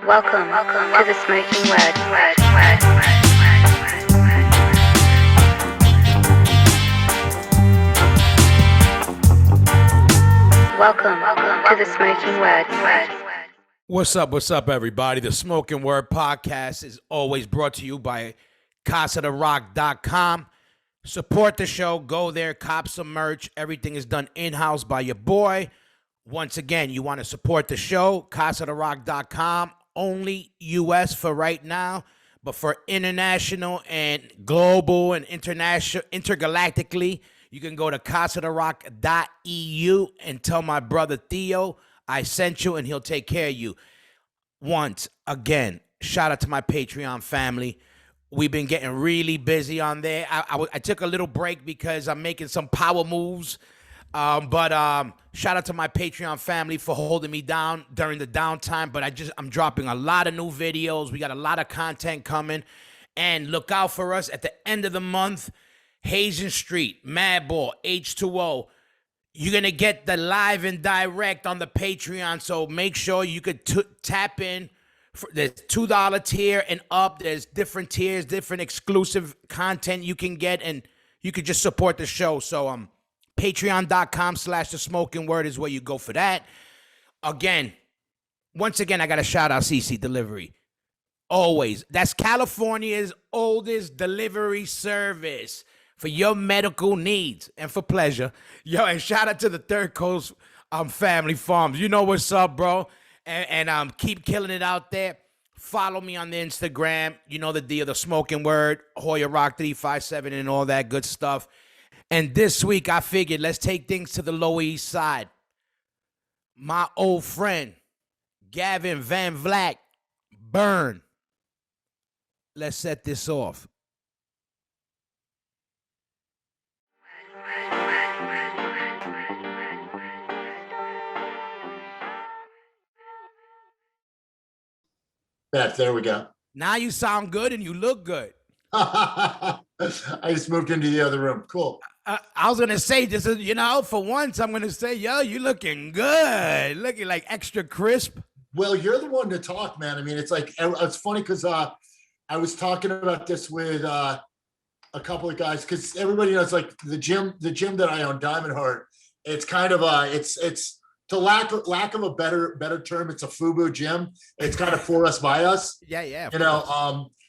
Welcome to the Smoking Word. Welcome to the Smoking Word. What's up, everybody? The Smoking Word podcast is always brought to you by CasaDeRock.com. Support the show. Go there, cop some merch. Everything is done in-house by your boy. Once again, you want to support the show, CasaDeRock.com. Only U.S. for right now, but for international and global and international, intergalactically, you can go to CasaDeRock.eu and tell my brother Theo I sent you, and he'll take care of you. Once again, shout out to my Patreon family. We've been getting really busy on there. I took a little break because I'm making some power moves. But shout out to my Patreon family for holding me down during the downtime. But I'm dropping a lot of new videos. We got a lot of content coming. And look out for us at the end of the month. Hazen Street, Madball, H2O. You're going to get the live and direct on the Patreon. So make sure you could tap in. There's $2 tier and up. There's different tiers, different exclusive content you can get. And you could just support the show. So Patreon.com/The Smoking Word is where you go for that. Once again, I got to shout out CC Delivery. Always. That's California's oldest delivery service for your medical needs and for pleasure. Yo, and shout out to the Third Coast Family Farms. You know what's up, bro. And keep killing it out there. Follow me on the Instagram. You know the deal, The Smoking Word, Hoya Rock 357 and all that good stuff. And this week, I figured let's take things to the Lower East Side. My old friend, Gavin Van Vlack, Burn. Let's set this off. Beth, there we go. Now you sound good and you look good. I just moved into the other room. Cool. I was gonna say this is, for once I'm gonna say, yo, you looking good, looking like extra crisp. Well, you're the one to talk, man. I mean, it's funny because I was talking about this with a couple of guys because everybody knows like the gym that I own, Diamond Heart. It's kind of it's to lack of a better term, it's a FUBU gym. It's kind of for us by us. Yeah.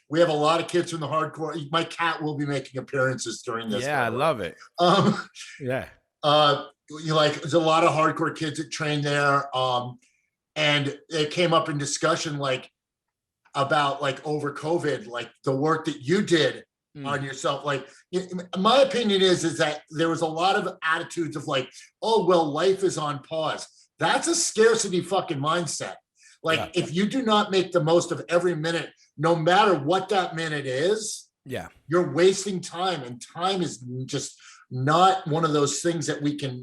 We have a lot of kids from the hardcore. My cat will be making appearances during this. Yeah, I love it. Yeah. There's a lot of hardcore kids that train there. And it came up in discussion about over COVID, the work that you did on yourself. My opinion is that there was a lot of attitudes of oh, well, life is on pause. That's a scarcity fucking mindset. If you do not make the most of every minute, no matter what that minute is, you're wasting time, and time is just not one of those things that we can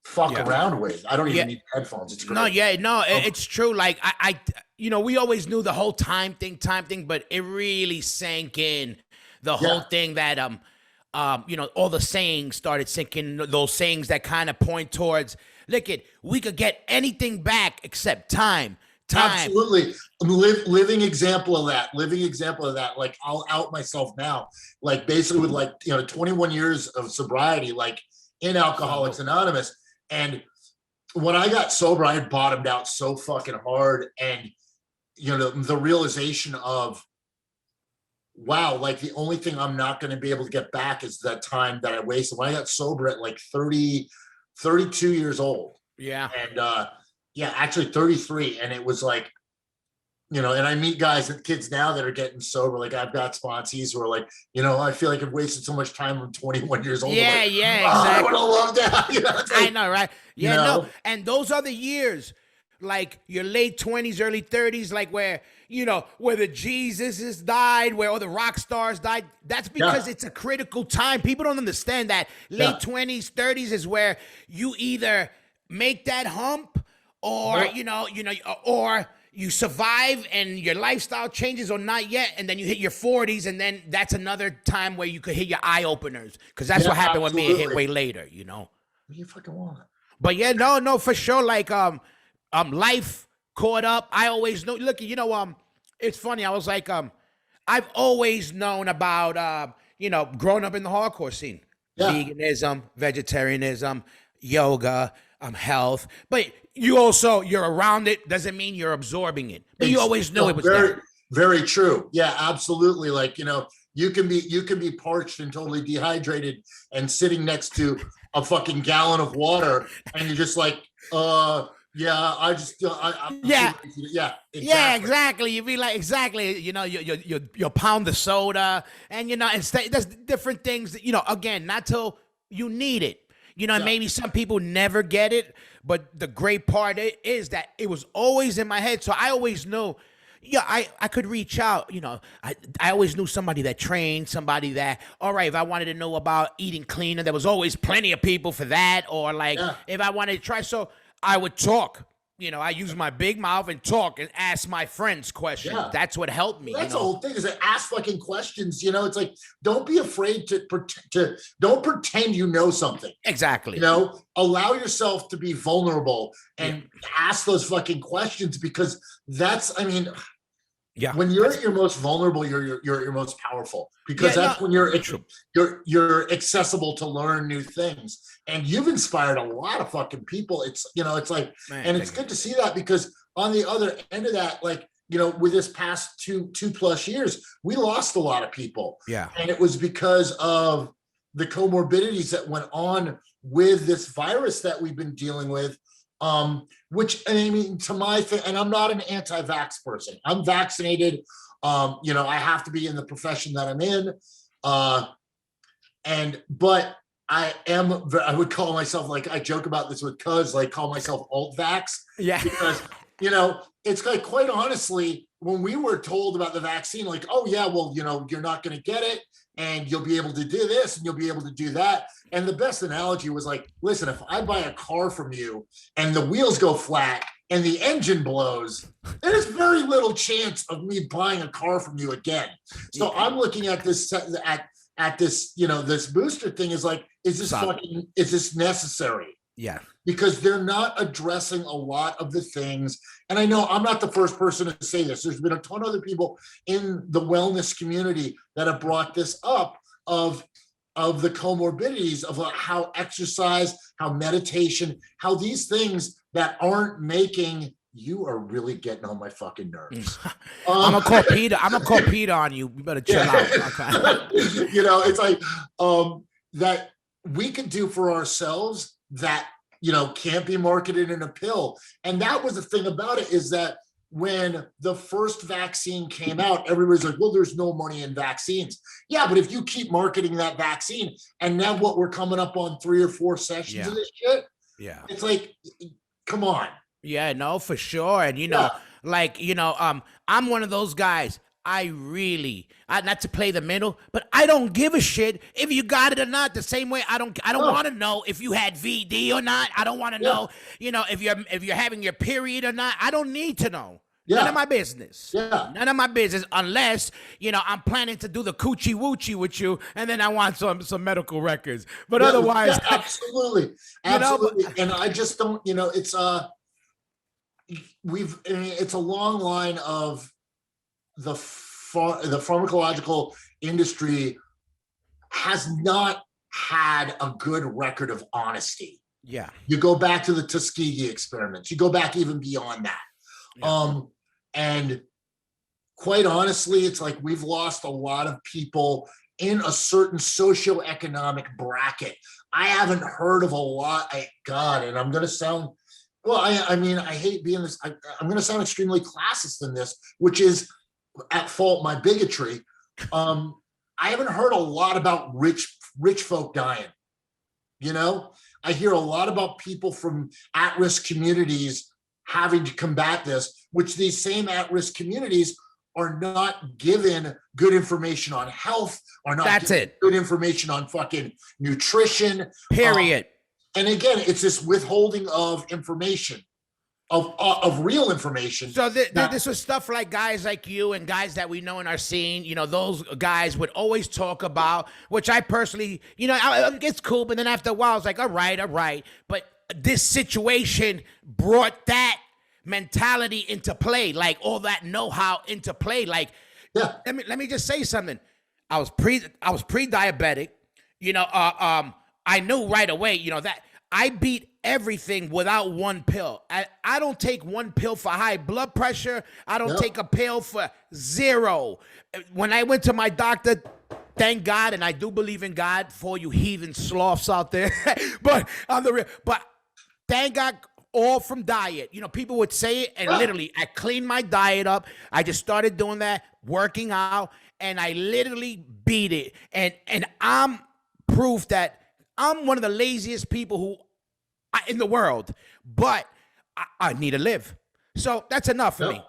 fuck around with. I don't even need headphones. It's great. It's true. We always knew the whole time thing, but it really sank in the whole thing that all the sayings started sinking. Those sayings that kind of point towards, we could get anything back except time. Absolutely. Living example of that. I'll out myself now. Basically with 21 years of sobriety, in Alcoholics Anonymous. And when I got sober, I had bottomed out so fucking hard. And, the realization of, wow, the only thing I'm not going to be able to get back is that time that I wasted. When I got sober at 32 years old. Yeah. And, actually 33. And it was and I meet guys and kids now that are getting sober. I've got sponsees who are I feel like I've wasted so much time. I'm 21 years old. Exactly. I would have loved that. I know, right? Yeah, no. And those are the years, your late 20s, early 30s, where, where the Jesuses died, where all the rock stars died. That's because it's a critical time. People don't understand that late 20s, 30s is where you either make that hump or, or you survive and your lifestyle changes or not yet. And then you hit your 40s. And then that's another time where you could hit your eye openers. Because that's what happened with me. It hit way later, What do you fucking want? But no, for sure. Life caught up. I always know. Look, it's funny. I was like, I've always known about, growing up in the hardcore scene, veganism, vegetarianism, yoga, health. But you're around it. Doesn't mean you're absorbing it. But you always knew it was there. Very true. Yeah, absolutely. Like, you can be parched and totally dehydrated and sitting next to a fucking gallon of water, and you're just like, yeah, exactly. You'd be like, exactly. You'll pound the soda, and there's different things that, again, not till you need it. Maybe some people never get it, but the great part is that it was always in my head, so I always knew. Yeah, I could reach out. I always knew somebody that trained, somebody that, all right, if I wanted to know about eating cleaner, there was always plenty of people for that. Or if I wanted to try, so I would talk. I use my big mouth and talk and ask my friends questions. Yeah. That's what helped me. That's the whole thing, is to ask fucking questions. It's like, don't be afraid to don't pretend you know something. Exactly. Allow yourself to be vulnerable and ask those fucking questions, because when you're at your most vulnerable, you're your most powerful, because when you're accessible to learn new things. And you've inspired a lot of fucking people. It's like, man, and it's good to see that, because on the other end of that, like, with this past two plus years, we lost a lot of people. Yeah. And it was because of the comorbidities that went on with this virus that we've been dealing with. Which, to my thing, and I'm not an anti-vax person. I'm vaccinated. I have to be in the profession that I'm in. But I would call myself, like, I joke about this with Cuz, like, call myself alt-vax. Yeah. Because, it's like, quite honestly, when we were told about the vaccine, like, oh yeah, well, you're not going to get it, and you'll be able to do this and you'll be able to do that. And the best analogy was like, listen, if I buy a car from you and the wheels go flat and the engine blows, there's very little chance of me buying a car from you again. So I'm looking at this, at this, this booster thing is like, is this necessary? Yeah. Because they're not addressing a lot of the things. And I know I'm not the first person to say this. There's been a ton of other people in the wellness community that have brought this up, of the comorbidities of how exercise, how meditation, how these things that aren't making, you are really getting on my fucking nerves. I'm gonna call Peter on you. You better chill out. Okay. It's like that we could do for ourselves that can't be marketed in a pill. And that was the thing about it, is that when the first vaccine came out, everybody's like, well, there's no money in vaccines. Yeah, but if you keep marketing that vaccine, and now what, we're coming up on 3 or 4 sessions of this shit. Yeah. It's like, come on. Yeah, no, for sure. And I'm one of those guys. I not to play the middle, but I don't give a shit if you got it or not. The same way I don't want to know if you had VD or not. I don't want to know, if you're having your period or not. I don't need to know. Yeah. None of my business. Yeah. None of my business, unless, I'm planning to do the coochie woochie with you, and then I want some medical records. But otherwise, absolutely. And I just don't, it's it's a long line of the pharmacological industry has not had a good record of honesty. Yeah. You go back to the Tuskegee experiments. You go back even beyond that. Yeah. And quite honestly, it's like we've lost a lot of people in a certain socioeconomic bracket. I haven't heard of a lot. And I'm going to sound, I hate being this. I'm going to sound extremely classist in this, which is at fault my bigotry. I haven't heard a lot about rich folk dying. I hear a lot about people from at-risk communities having to combat this, which these same at-risk communities are not given good information on health, are not given good information on fucking nutrition. Period. And again, it's this withholding of information. Of real information. So this was stuff like guys like you and guys that we know in our scene, those guys would always talk about, which I personally, it's cool. But then after a while, I was like, all right. But this situation brought that mentality into play, like all that know-how into play. Like, Yeah. let me just say something. I was pre-diabetic. I knew right away, that I beat everything without one pill. I don't take one pill for high blood pressure. I don't take a pill for zero. When I went to my doctor, thank God, and I do believe in God for you heathen sloths out there. but thank God, all from diet. People would say it, and literally, I cleaned my diet up. I just started doing that, working out, and I literally beat it. And I'm proof that I'm one of the laziest people in the world, but I need to live. So that's enough for me.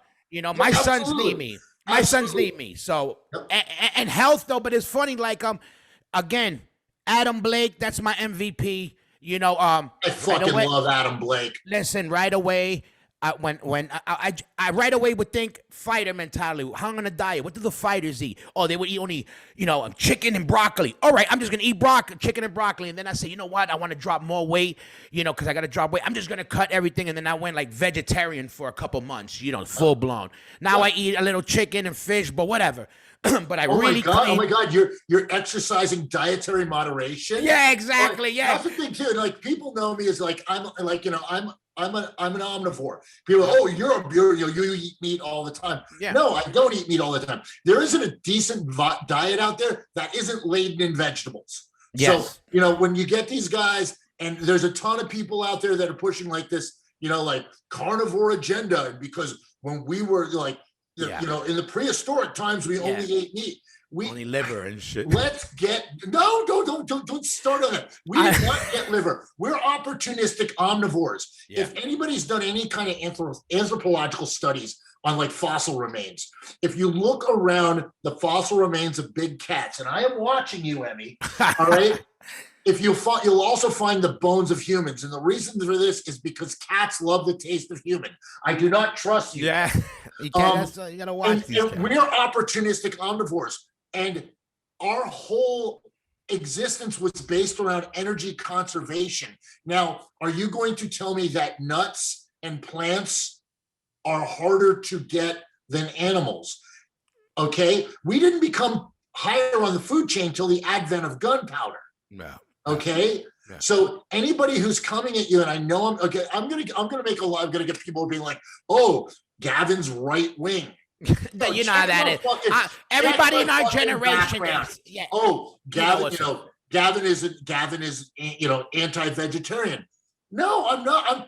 My sons need me. My sons need me. So and health though, but it's funny. Like again, Adam Blake, that's my MVP. I fucking love Adam Blake. Listen, right away, when I right away would think fighter mentality. How I'm gonna diet? What do the fighters eat? Oh, they would eat only chicken and broccoli. All right, I'm just gonna eat chicken and broccoli, and then I say, you know what? I want to drop more weight, because I gotta drop weight. I'm just gonna cut everything, and then I went like vegetarian for a couple months, full blown. Now I eat a little chicken and fish, but whatever. But I really oh my god, you're exercising dietary moderation. Yeah, exactly. Yeah, that's the thing too. Like people know me as like I'm an omnivore. People, you eat meat all the time. Yeah. No, I don't eat meat all the time. There isn't a decent diet out there that isn't laden in vegetables. Yes. So when you get these guys, and there's a ton of people out there that are pushing like this, like carnivore agenda, because when we were like. In the prehistoric times, we only ate meat. We only liver and shit. Don't start on that. We did not get liver. We're opportunistic omnivores. Yeah. If anybody's done any kind of anthropological studies on like fossil remains, if you look around the fossil remains of big cats, and I am watching you, Emmy, all right. You'll also find the bones of humans. And the reason for this is because cats love the taste of human. I do not trust you. Yeah. You gotta watch these guys. We are opportunistic omnivores. And our whole existence was based around energy conservation. Now, are you going to tell me that nuts and plants are harder to get than animals? Okay. We didn't become higher on the food chain until the advent of gunpowder. No. Okay. Yeah. So anybody who's coming at you, and I know I'm gonna get people being like, oh, Gavin's right wing. But you know how that is. Everybody in our generation is. Yeah. Oh, Gavin, Gavin is anti-vegetarian. No, I'm not.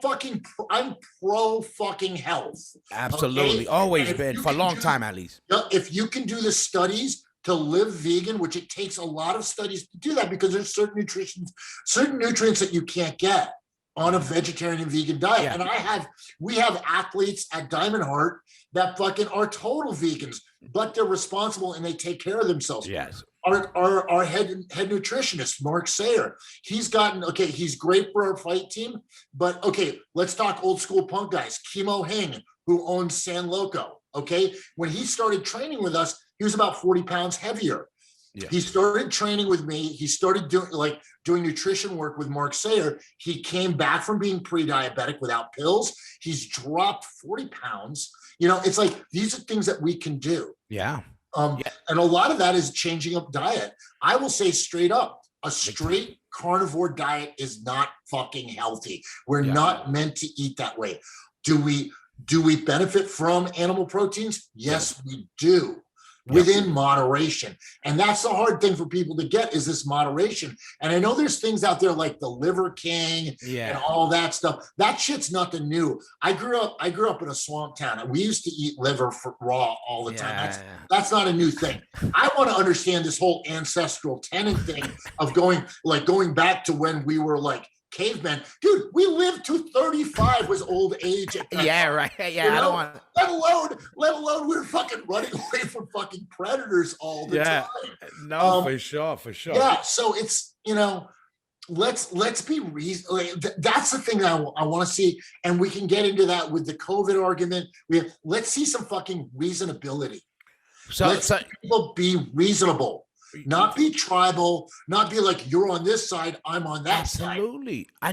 I'm pro fucking health. Absolutely. Okay? Always been for a long time at least. If you can do the studies to live vegan, which it takes a lot of studies to do that, because there's certain nutrients that you can't get on a vegetarian and vegan diet. Yeah. And we have athletes at Diamond Heart that fucking are total vegans, but they're responsible and they take care of themselves. Yes. Our head nutritionist, Mark Sayer, he's great for our fight team, but let's talk old school punk guys. Kimo Hing, who owns San Loco. Okay. When he started training with us, he was about 40 pounds heavier. Yeah. He started training with me. He started doing nutrition work with Mark Sayer. He came back from being pre-diabetic without pills. He's dropped 40 pounds. It's like, these are things that we can do. Yeah. And a lot of that is changing up diet. I will say straight up, a straight carnivore diet is not fucking healthy. We're not meant to eat that way. Do we benefit from animal proteins? Yes, we do. Within moderation. And that's the hard thing for people to get, is this moderation. And I know there's things out there like the Liver King and all that stuff. That shit's nothing new. I grew up in a swamp town, and we used to eat liver raw all the time. That's not a new thing. I want to understand this whole ancestral tenant thing of going back to when we were like cavemen. Dude, we lived to 35 was old age at that time. Right. Yeah, I don't want. Let alone we were fucking running away from fucking predators all the time. No, for sure. Yeah, so it's let's be reasonable. That's the thing that I want to see, and we can get into that with the COVID argument. Let's see some fucking reasonability. So people be reasonable. Not be tribal, not be like, you're on this side, I'm on that side. Absolutely. I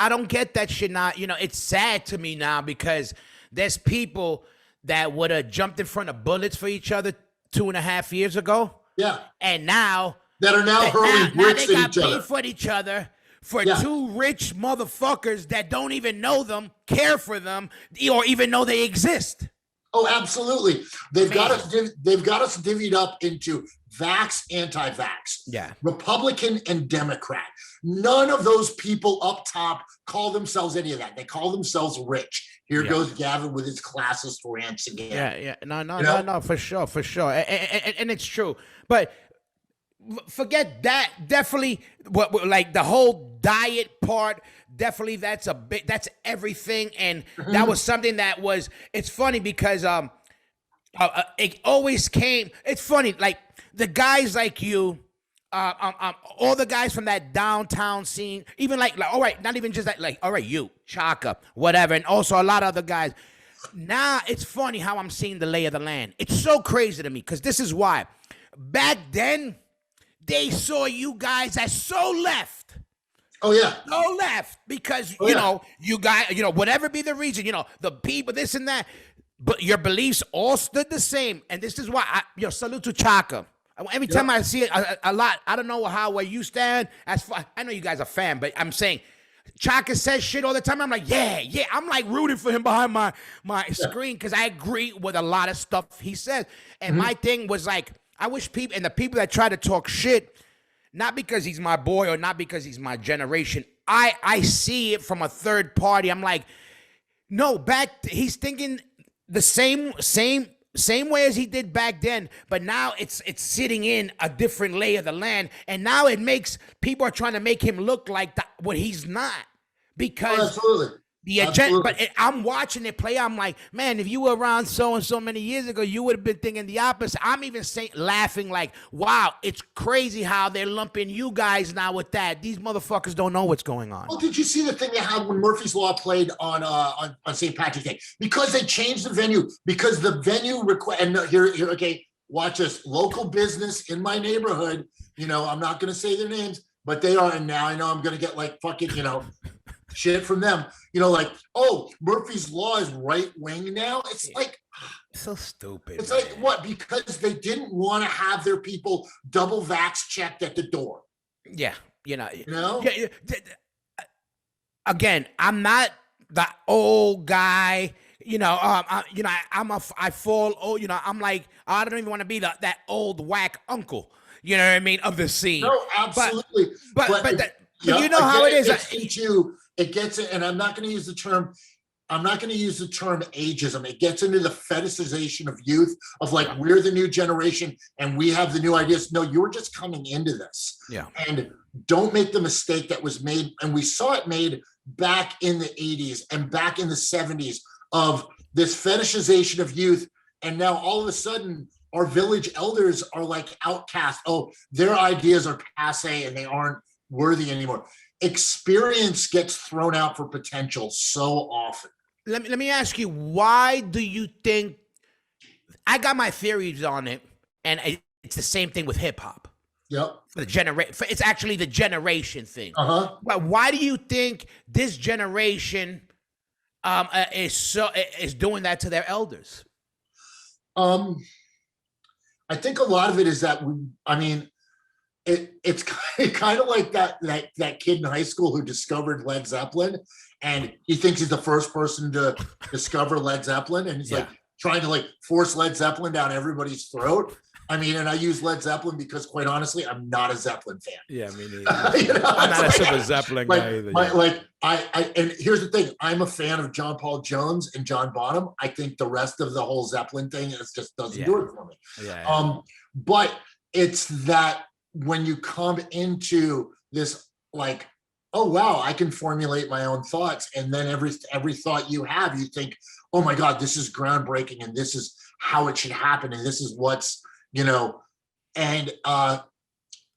don't get that shit now. It's sad to me now because there's people that would have jumped in front of bullets for each other 2.5 years ago. Yeah. And now that are now hurling bricks they at got each other. beef with each other for two rich motherfuckers that don't even know them, care for them, or even know they exist. Oh, absolutely. They've got us divvied up into vax, anti-vax, Republican and Democrat. None of those people up top call themselves any of that. They call themselves rich. Here goes Gavin with his classist rants again. No, for sure. And it's true. But forget that. Definitely, like the whole diet part, definitely that's everything. And that was something that was, it's funny because it always came, it's funny, like the guys like you, all the guys from that downtown scene, even like all right, not even just like all right, you, Chaka, whatever, and also a lot of other guys. Now it's funny how I'm seeing the lay of the land. It's so crazy to me because this is why. Back then, they saw you guys as so left. Oh yeah, so left because you know you guys, whatever be the reason, the people, this and that, but your beliefs all stood the same, and this is why salute to Chaka. Every time I see it a lot, I don't know where you stand. As far, I know you guys are fan, but I'm saying Chaka says shit all the time. I'm like, yeah. I'm like rooting for him behind my screen because I agree with a lot of stuff he says. And my thing was like, I wish people, and the people that try to talk shit, not because he's my boy or not because he's my generation, I see it from a third party. I'm like, no, he's thinking the same way as he did back then, but now it's sitting in a different lay of the land, and now it makes people are trying to make him look like what he's not because the agenda. But I'm watching it play. I'm like, man, if you were around so and so many years ago, you would have been thinking the opposite. I'm even laughing like, wow, it's crazy how they're lumping you guys now with that. These motherfuckers don't know what's going on. Well, did you see the thing they had when Murphy's Law played on St. Patrick's Day? Because they changed the venue. Because the venue and here, okay, watch this. Local business in my neighborhood. I'm not going to say their names, but they are. And now I know I'm going to get like fucking, shit from them, like, oh, Murphy's Law is right wing now. It's like so stupid. It's like what? Because they didn't want to have their people double vax checked at the door. Yeah, Again, I'm not the old guy. I fall. I'm like, I don't even want to be that old whack uncle. You know what I mean, of the scene. No, absolutely. But how it is. It gets it, and I'm not going to use the term ageism. It gets into the fetishization of youth, of like, we're the new generation and we have the new ideas. No, you're just coming into this. Yeah. And don't make the mistake that was made, and we saw it made back in the 80s and back in the 70s, of this fetishization of youth. And now all of a sudden our village elders are like outcast. Oh, their ideas are passe and they aren't worthy anymore. Experience gets thrown out for potential so often. Let me ask you, why do you think, I got my theories on it, and it's the same thing with hip hop. Yep. It's actually the generation thing. But why do you think this generation is doing that to their elders? I think a lot of it is that it's kind of like that kid in high school who discovered Led Zeppelin, and he thinks he's the first person to discover Led Zeppelin, and he's like trying to like force Led Zeppelin down everybody's throat. And I use Led Zeppelin because, quite honestly, I'm not a Zeppelin fan. Yeah, me neither. I'm not a super Zeppelin guy either. And here's the thing: I'm a fan of John Paul Jones and John Bonham. I think the rest of the whole Zeppelin thing just doesn't do it for me. But it's that when you come into this, like, oh wow, I can formulate my own thoughts, and then every thought you have, you think, oh my God, this is groundbreaking, and this is how it should happen, and this is what's and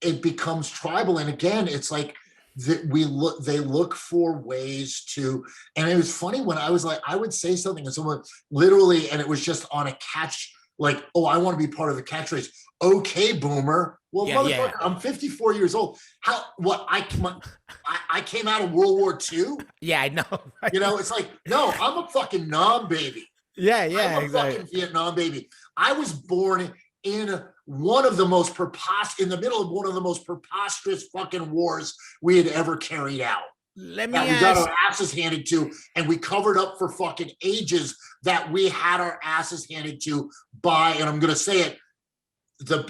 it becomes tribal. And again, it's like they look for ways to, and it was funny when I was like, I would say something and someone literally, and it was just on a catch, like, oh, I want to be part of the catchphrase. Okay, boomer, Well, Yeah, motherfucker, yeah. I'm 54 years old. I came out of World War II. Yeah, I know. You know, it's like, no, I'm a fucking baby. Yeah, yeah, I'm a exactly. fucking Vietnam baby. I was born in one of the most in the middle of one of the most preposterous fucking wars we had ever carried out. Let me That we got ask. our asses handed to, and we covered up for fucking ages that we had our asses handed to by, and I'm gonna say it, the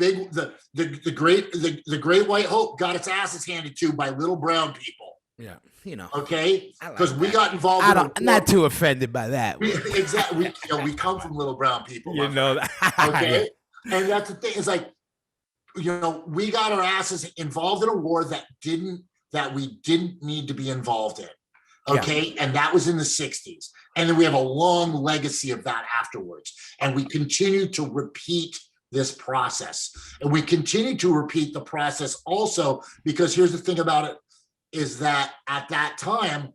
great white hope got its asses handed to by little brown people. Yeah, you know. Okay, I like because we that. got involved. I'm not too offended by that. Exactly. We come from little brown people. You know that. Okay, and that's the thing. It's like, you know, we got our asses involved in a war that we didn't need to be involved in. Okay. Yeah. And that was in the 60s. And then we have a long legacy of that afterwards. And we continue to repeat this process. And we continue to repeat the process also, because here's the thing about it, is that at that time,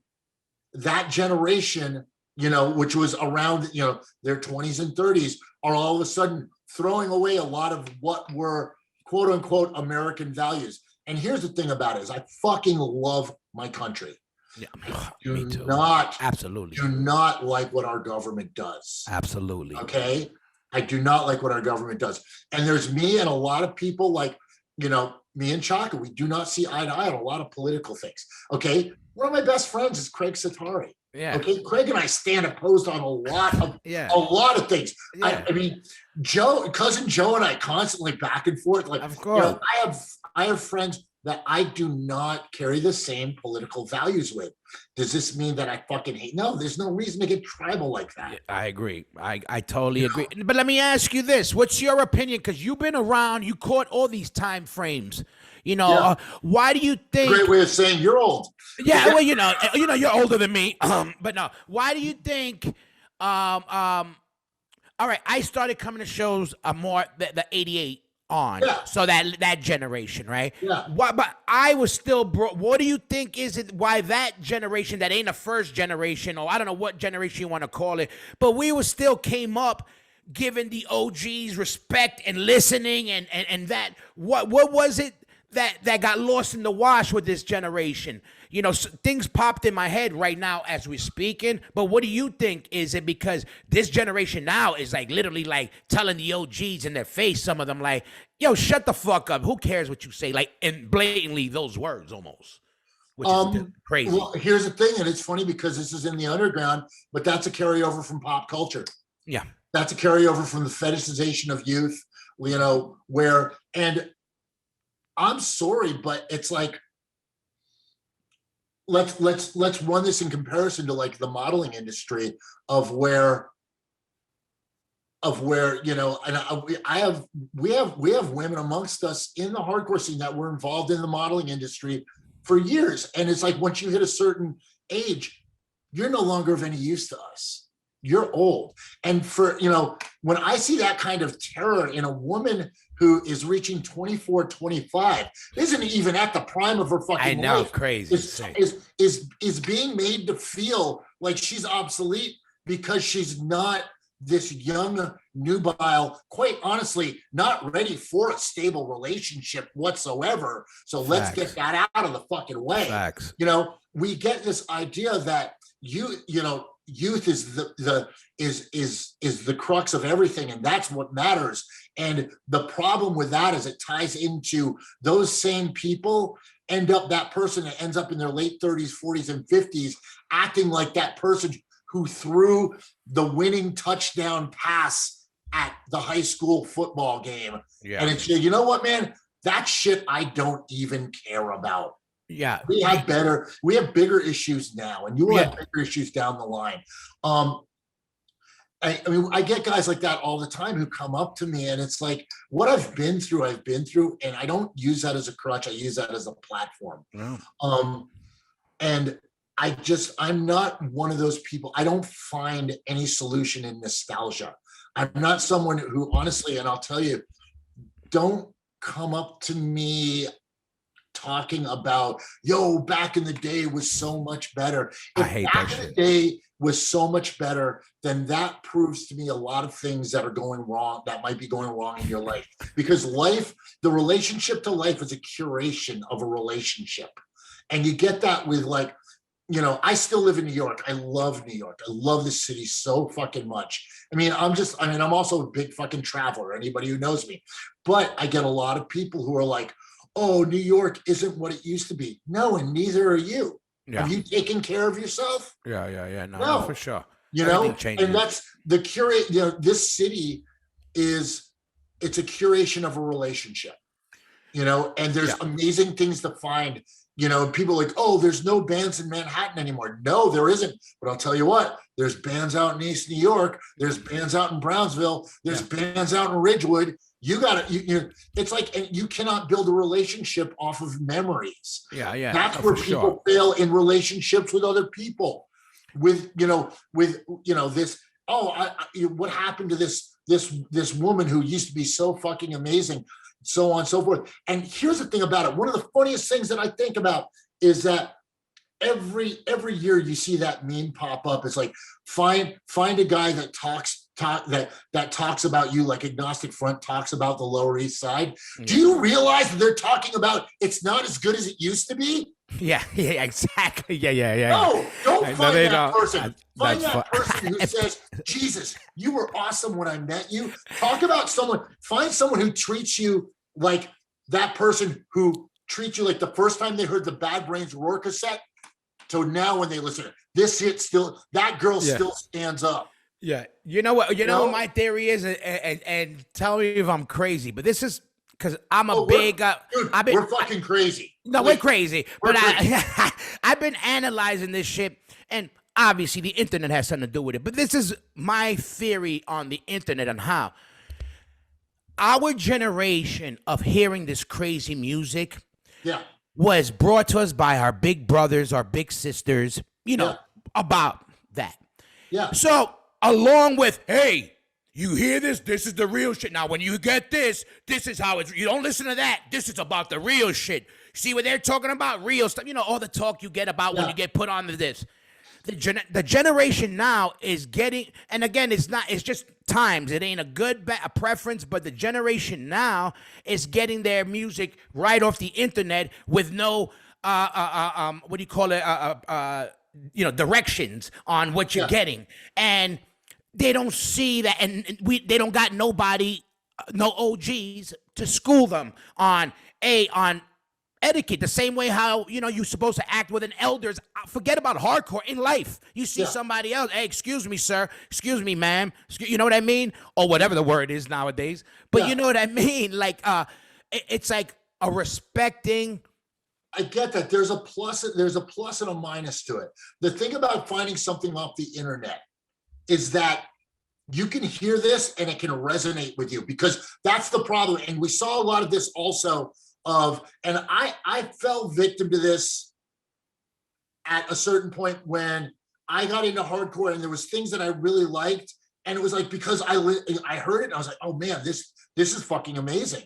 that generation, you know, which was around, you know, their 20s and 30s, are all of a sudden throwing away a lot of what were quote unquote American values. And here's the thing about it, is I fucking love my country. Yeah, me too. Absolutely. Do not like what our government does. Absolutely. Okay. I do not like what our government does. And there's me and a lot of people like, you know, me and Chaka, we do not see eye to eye on a lot of political things. Okay. One of my best friends is Craig Satari. Yeah. Okay. Craig and I stand opposed on a lot of things. Yeah. I mean, cousin Joe and I constantly back and forth. Like, of course, you know, I have friends that I do not carry the same political values with. Does this mean that I fucking hate? No, there's no reason to get tribal like that. Yeah, I agree. I totally agree. But let me ask you this. What's your opinion? Because you've been around, you caught all these time frames. You know, why do you think? Great way of saying you're old. Yeah, well, you know, you're older than me. But no, why do you think? All right, I started coming to shows more the 88 on, so that generation, right? Yeah. But I was still what do you think is it? Why that generation that ain't the first generation, or I don't know what generation you want to call it, but we still came up giving the OGs respect and listening and that. What was it that got lost in the wash with this generation? You know, things popped in my head right now as we're speaking, but what do you think? Is it because this generation now is like literally like telling the OGs in their face, some of them like, yo, shut the fuck up. Who cares what you say? Like, and blatantly those words almost, which is crazy. Well, here's the thing, and it's funny because this is in the underground, but that's a carryover from pop culture. Yeah. That's a carryover from the fetishization of youth, you know, and I'm sorry, but it's like, let's run this in comparison to like the modeling industry of where you know, and we have women amongst us in the hardcore scene that were involved in the modeling industry for years, and it's like once you hit a certain age, you're no longer of any use to us. You're old. And for, you know, when I see that kind of terror in a woman who is reaching 24, 25, isn't even at the prime of her fucking life, crazy, is being made to feel like she's obsolete because she's not this young nubile, quite honestly, not ready for a stable relationship whatsoever. So let's get that out of the fucking way. Facts. You know, we get this idea that youth is the crux of everything, and that's what matters. And the problem with that is it ties into those same people that person that ends up in their late 30s, 40s, and 50s acting like that person who threw the winning touchdown pass at the high school football game. Yeah. And it's, you know what, man, that shit I don't even care about. Yeah, we have bigger issues now, and you will have bigger issues down the line. I mean, I get guys like that all the time who come up to me, and it's like, what I've been through, and I don't use that as a crutch. I use that as a platform. Yeah. And I'm not one of those people. I don't find any solution in nostalgia. I'm not someone who, honestly, and I'll tell you, don't come up to me talking about, yo, back in the day was so much better. I If hate back that in shit. the day was so much better, then that proves to me a lot of things that are going wrong, that might be going wrong in your life. Because life, the relationship to life is a curation of a relationship. And you get that with like, you know, I still live in New York. I love New York. I love the city so fucking much. I'm also a big fucking traveler, anybody who knows me. But I get a lot of people who are like, oh, New York isn't what it used to be. No, and neither are you. Yeah. Have you taken care of yourself? Yeah. No, No. for sure. You Everything know, changes. and that's the curate, you know, this city it's a curation of a relationship, you know, and there's amazing things to find. You know, people are like, oh, there's no bands in Manhattan anymore. No, there isn't. But I'll tell you what, there's bands out in East New York. There's bands out in Brownsville. There's bands out in Ridgewood. You got to, it's like, and you cannot build a relationship off of memories. Yeah. That's where people fail in relationships with other people. With this, what happened to this woman who used to be so fucking amazing, so on and so forth. And here's the thing about it. One of the funniest things that I think about is that every year you see that meme pop up. It's like, find a guy that talks about you, like Agnostic Front talks about the Lower East Side. Yeah. Do you realize that they're talking about it's not as good as it used to be? Yeah, exactly. Yeah. No, don't find that person. Find that person who says, Jesus, you were awesome when I met you. Talk about find someone who treats you like that person who treats you like the first time they heard the Bad Brains Roar cassette. So now when they listen, this hit still, that girl still stands up. Yeah. You know what? You know what my theory is? And tell me if I'm crazy, but this is, because I'm a big... dude, we're fucking crazy. No, we're crazy. I've been analyzing this shit, and obviously the internet has something to do with it. But this is my theory on the internet on how our generation of hearing this crazy music was brought to us by our big brothers, our big sisters, about that. Yeah. So, along with, hey... You hear this? This is the real shit. Now, when you get this is how it's... You don't listen to that. This is about the real shit. See what they're talking about? Real stuff. You know, all the talk you get about when you get put on to this. The generation now is getting... And again, it's just times. It ain't a preference, but the generation now is getting their music right off the internet with no... what do you call it? Directions on what you're getting. And... They don't see that, and they don't got nobody, no OGs to school them on etiquette. The same way how you're supposed to act with an elders. Forget about hardcore in life. You see somebody else. Hey, excuse me, sir. Excuse me, ma'am. You know what I mean, or whatever the word is nowadays. But you know what I mean. Like, it's like a respecting. I get that. There's a plus and a minus to it. The thing about finding something off the internet is that you can hear this and it can resonate with you, because that's the problem. And we saw a lot of this also and I fell victim to this at a certain point when I got into hardcore, and there was things that I really liked. And it was like, because I heard it and I was like, oh man, this is fucking amazing.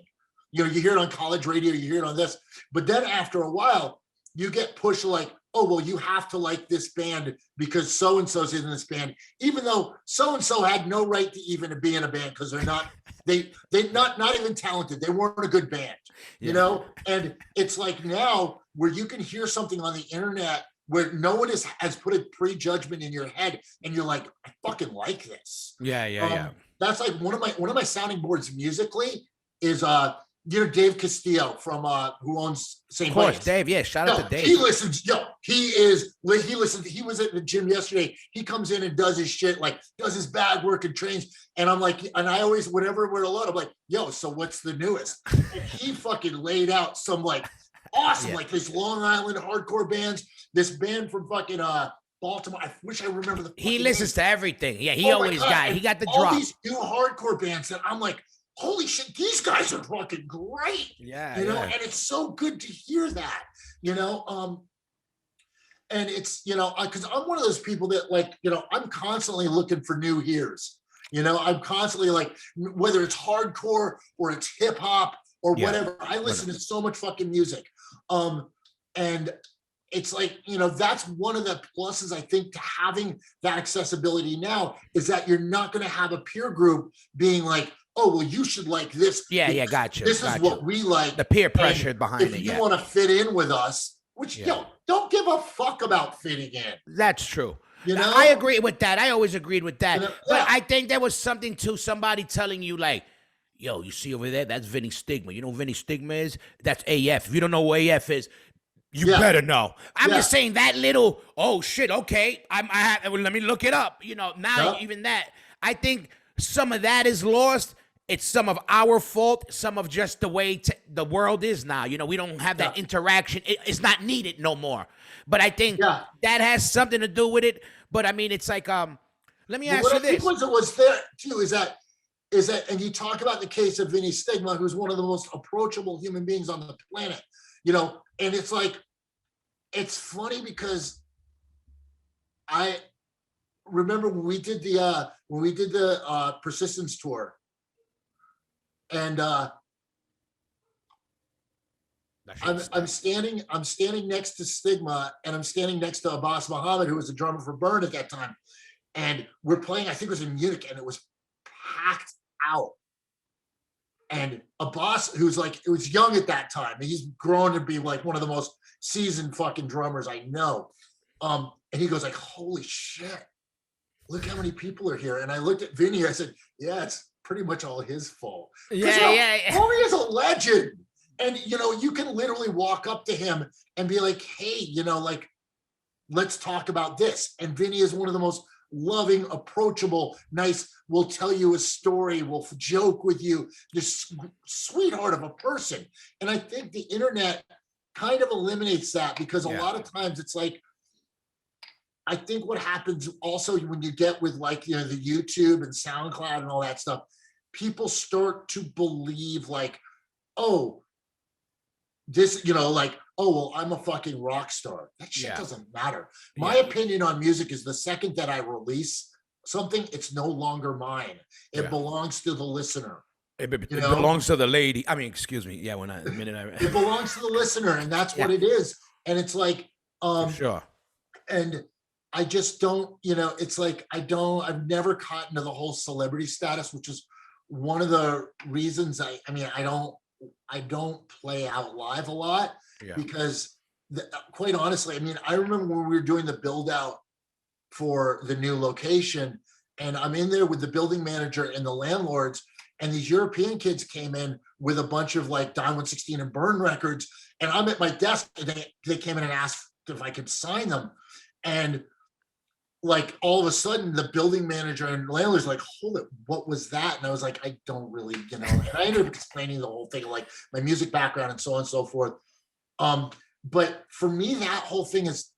You hear it on college radio, you hear it on this, but then after a while you get pushed like, oh, well, you have to like this band because so-and-so's in this band, even though so-and-so had no right to even be in a band, because they're not even talented. They weren't a good band, you know? And it's like now where you can hear something on the internet where no one has put a prejudgment in your head, and you're like, I fucking like this. Yeah. That's like one of my sounding boards musically is Dave Castillo from who owns St. Of course, Dave. Yeah, shout out to Dave. He listens. He was at the gym yesterday. He comes in and does his shit, like does his bag work and trains. And I'm like, and I always, whenever we're alone, I'm like, yo, so what's the newest? And he fucking laid out some like awesome, like this Long Island hardcore bands. This band from fucking Baltimore. I wish I remember the. He listens to everything. Yeah, he always got the drop. All these new hardcore bands that I'm like, holy shit, these guys are fucking great. Yeah. And it's so good to hear that, and it's, because I'm one of those people that like, I'm constantly looking for new hears. I'm constantly like, whether it's hardcore or it's hip hop or Yeah. whatever. I listen to so much fucking music. And it's like, you know, that's one of the pluses, I think, to having that accessibility now, is that you're not going to have a peer group being like, oh, well, you should like this. Yeah, gotcha. This is what we like. The peer pressure behind it. If you want to fit in with us, which, yo, don't give a fuck about fitting in. That's true. You know? I agree with that. I always agreed with that. You know, but I think there was something to somebody telling you, like, yo, you see over there, that's Vinnie Stigma. You know what Vinnie Stigma is? That's AF. If you don't know what AF is, you better know. I'm just saying that little, oh shit, okay, let me look it up. You know, now even that, I think some of that is lost. It's some of our fault, some of just the way the world is now. You know, we don't have that interaction. It's not needed no more. But I think that has something to do with it. But I mean, it's like, let me ask you this. What I think was there too is that, and you talk about the case of Vinnie Stigma, who's one of the most approachable human beings on the planet, you know, and it's like, it's funny because I remember when we did the Persistence tour, and I'm standing next to Stigma, and I'm standing next to Abbas Muhammad, who was the drummer for Burn at that time, and we're playing, I think it was in Munich, and it was packed out. And Abbas, who's like, it was young at that time, and he's grown to be like one of the most seasoned fucking drummers I know. And he goes like, holy shit, look how many people are here. And I looked at Vinny, I said, yeah, it's pretty much all his fault. Yeah. Homie is a legend. And, you know, you can literally walk up to him and be like, hey, you know, like, let's talk about this. And Vinny is one of the most loving, approachable, nice, will tell you a story, will joke with you, this sweetheart of a person. And I think the internet kind of eliminates that, because a lot of times it's like, I think what happens also when you get with, like, you know, the YouTube and SoundCloud and all that stuff, people start to believe like, oh, this, you know, like, oh, well, I'm a fucking rock star. That shit doesn't matter. My opinion on music is the second that I release something, it's no longer mine. It belongs to the listener. It belongs to the lady. I mean, excuse me. Yeah, it belongs to the listener, and that's what it is. And it's like, sure. And I just don't, you know, it's like, I've never caught into the whole celebrity status, which is one of the reasons I don't play out live a lot, because quite honestly, I mean, I remember when we were doing the build out for the new location, and I'm in there with the building manager and the landlords, and these European kids came in with a bunch of like Dime 116 and Burn records, and I'm at my desk, and they came in and asked if I could sign them. And like all of a sudden the building manager and landlord's like, hold it, what was that? And I was like, I don't really, you know, and I ended up explaining the whole thing, like my music background and so on and so forth. But for me, that whole thing is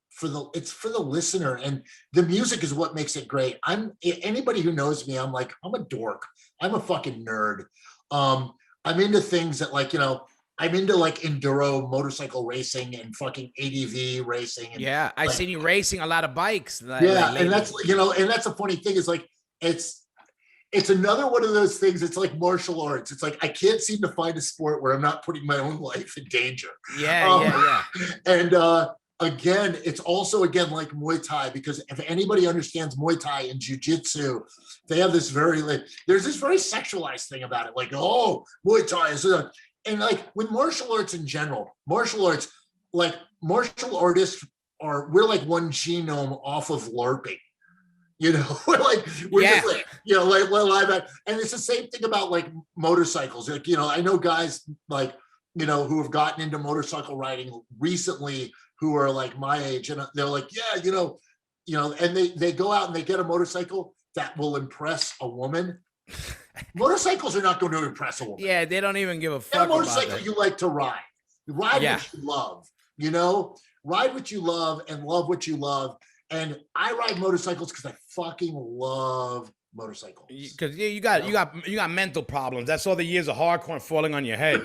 it's for the listener, and the music is what makes it great. Anybody who knows me, I'm a dork. I'm a fucking nerd. I'm into things that, like, you know, I'm into like enduro motorcycle racing and fucking ADV racing. And I've seen you racing a lot of bikes. And that's, you know, and that's a funny thing, is like, it's another one of those things. It's like martial arts. It's like, I can't seem to find a sport where I'm not putting my own life in danger. And again, it's also, again, like Muay Thai, because if anybody understands Muay Thai and Jiu-Jitsu, they have this there's this very sexualized thing about it. Like, oh, Muay Thai is, and like with martial arts in general, martial artists we're like one genome off of LARPing. You know, we're just like, you know, like live at, and it's the same thing about like motorcycles. Like, you know, I know guys like, you know, who have gotten into motorcycle riding recently who are like my age, and they're like, yeah, you know, and they go out and they get a motorcycle that will impress a woman. Motorcycles are not going to impress a woman. Yeah, they don't even give a fuck. A motorcycle you like to ride. Ride what you love, you know? Ride what you love and love what you love. And I ride motorcycles because I fucking love motorcycles. Because you got mental problems. That's all the years of hardcore falling on your head.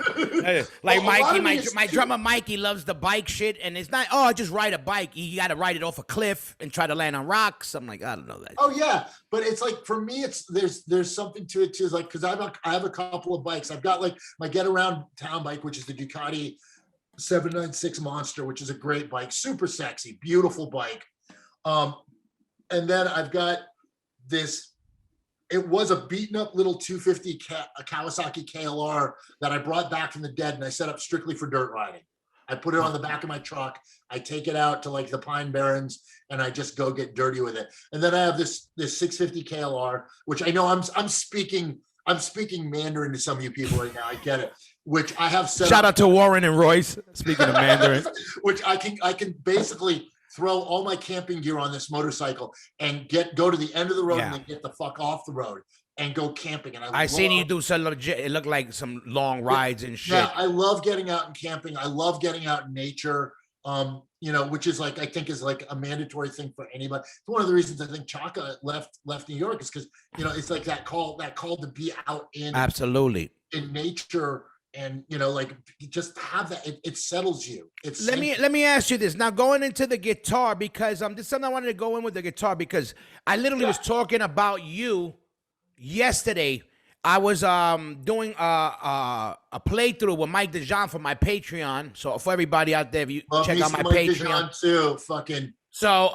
Like Well, Mikey, my drummer Mikey loves the bike shit, and it's not. Oh, just ride a bike. You got to ride it off a cliff and try to land on rocks. I'm like, I don't know that. Oh yeah, but it's like for me, it's there's something to it too. It's like because I have a couple of bikes. I've got like my get around town bike, which is the Ducati 796 Monster, which is a great bike, super sexy, beautiful bike. And then I've got this. It was a beaten up little 250 a Kawasaki KLR that I brought back from the dead, and I set up strictly for dirt riding. I put it on the back of my truck. I take it out to like the Pine Barrens, and I just go get dirty with it. And then I have this 650 KLR, which I know I'm speaking Mandarin to some of you people right now. I get it. Which I have set Shout out to Warren and Royce. Speaking of Mandarin, which I can basically throw all my camping gear on this motorcycle and go to the end of the road and then get the fuck off the road and go camping. And I seen you do some legit. It looked like some long rides and shit. Yeah, I love getting out and camping. I love getting out in nature. Which is like I think is like a mandatory thing for anybody. It's one of the reasons I think Chaka left New York is because it's like that call to be out in absolutely in nature. And like just have that, it settles you. Let me ask you this now, going into the guitar, because this is something I wanted to go in with the guitar, because I literally was talking about you yesterday. I was doing a playthrough with Mike DeJean for my Patreon. So for everybody out there, if you check out my Mike Patreon DeJean too, fucking. So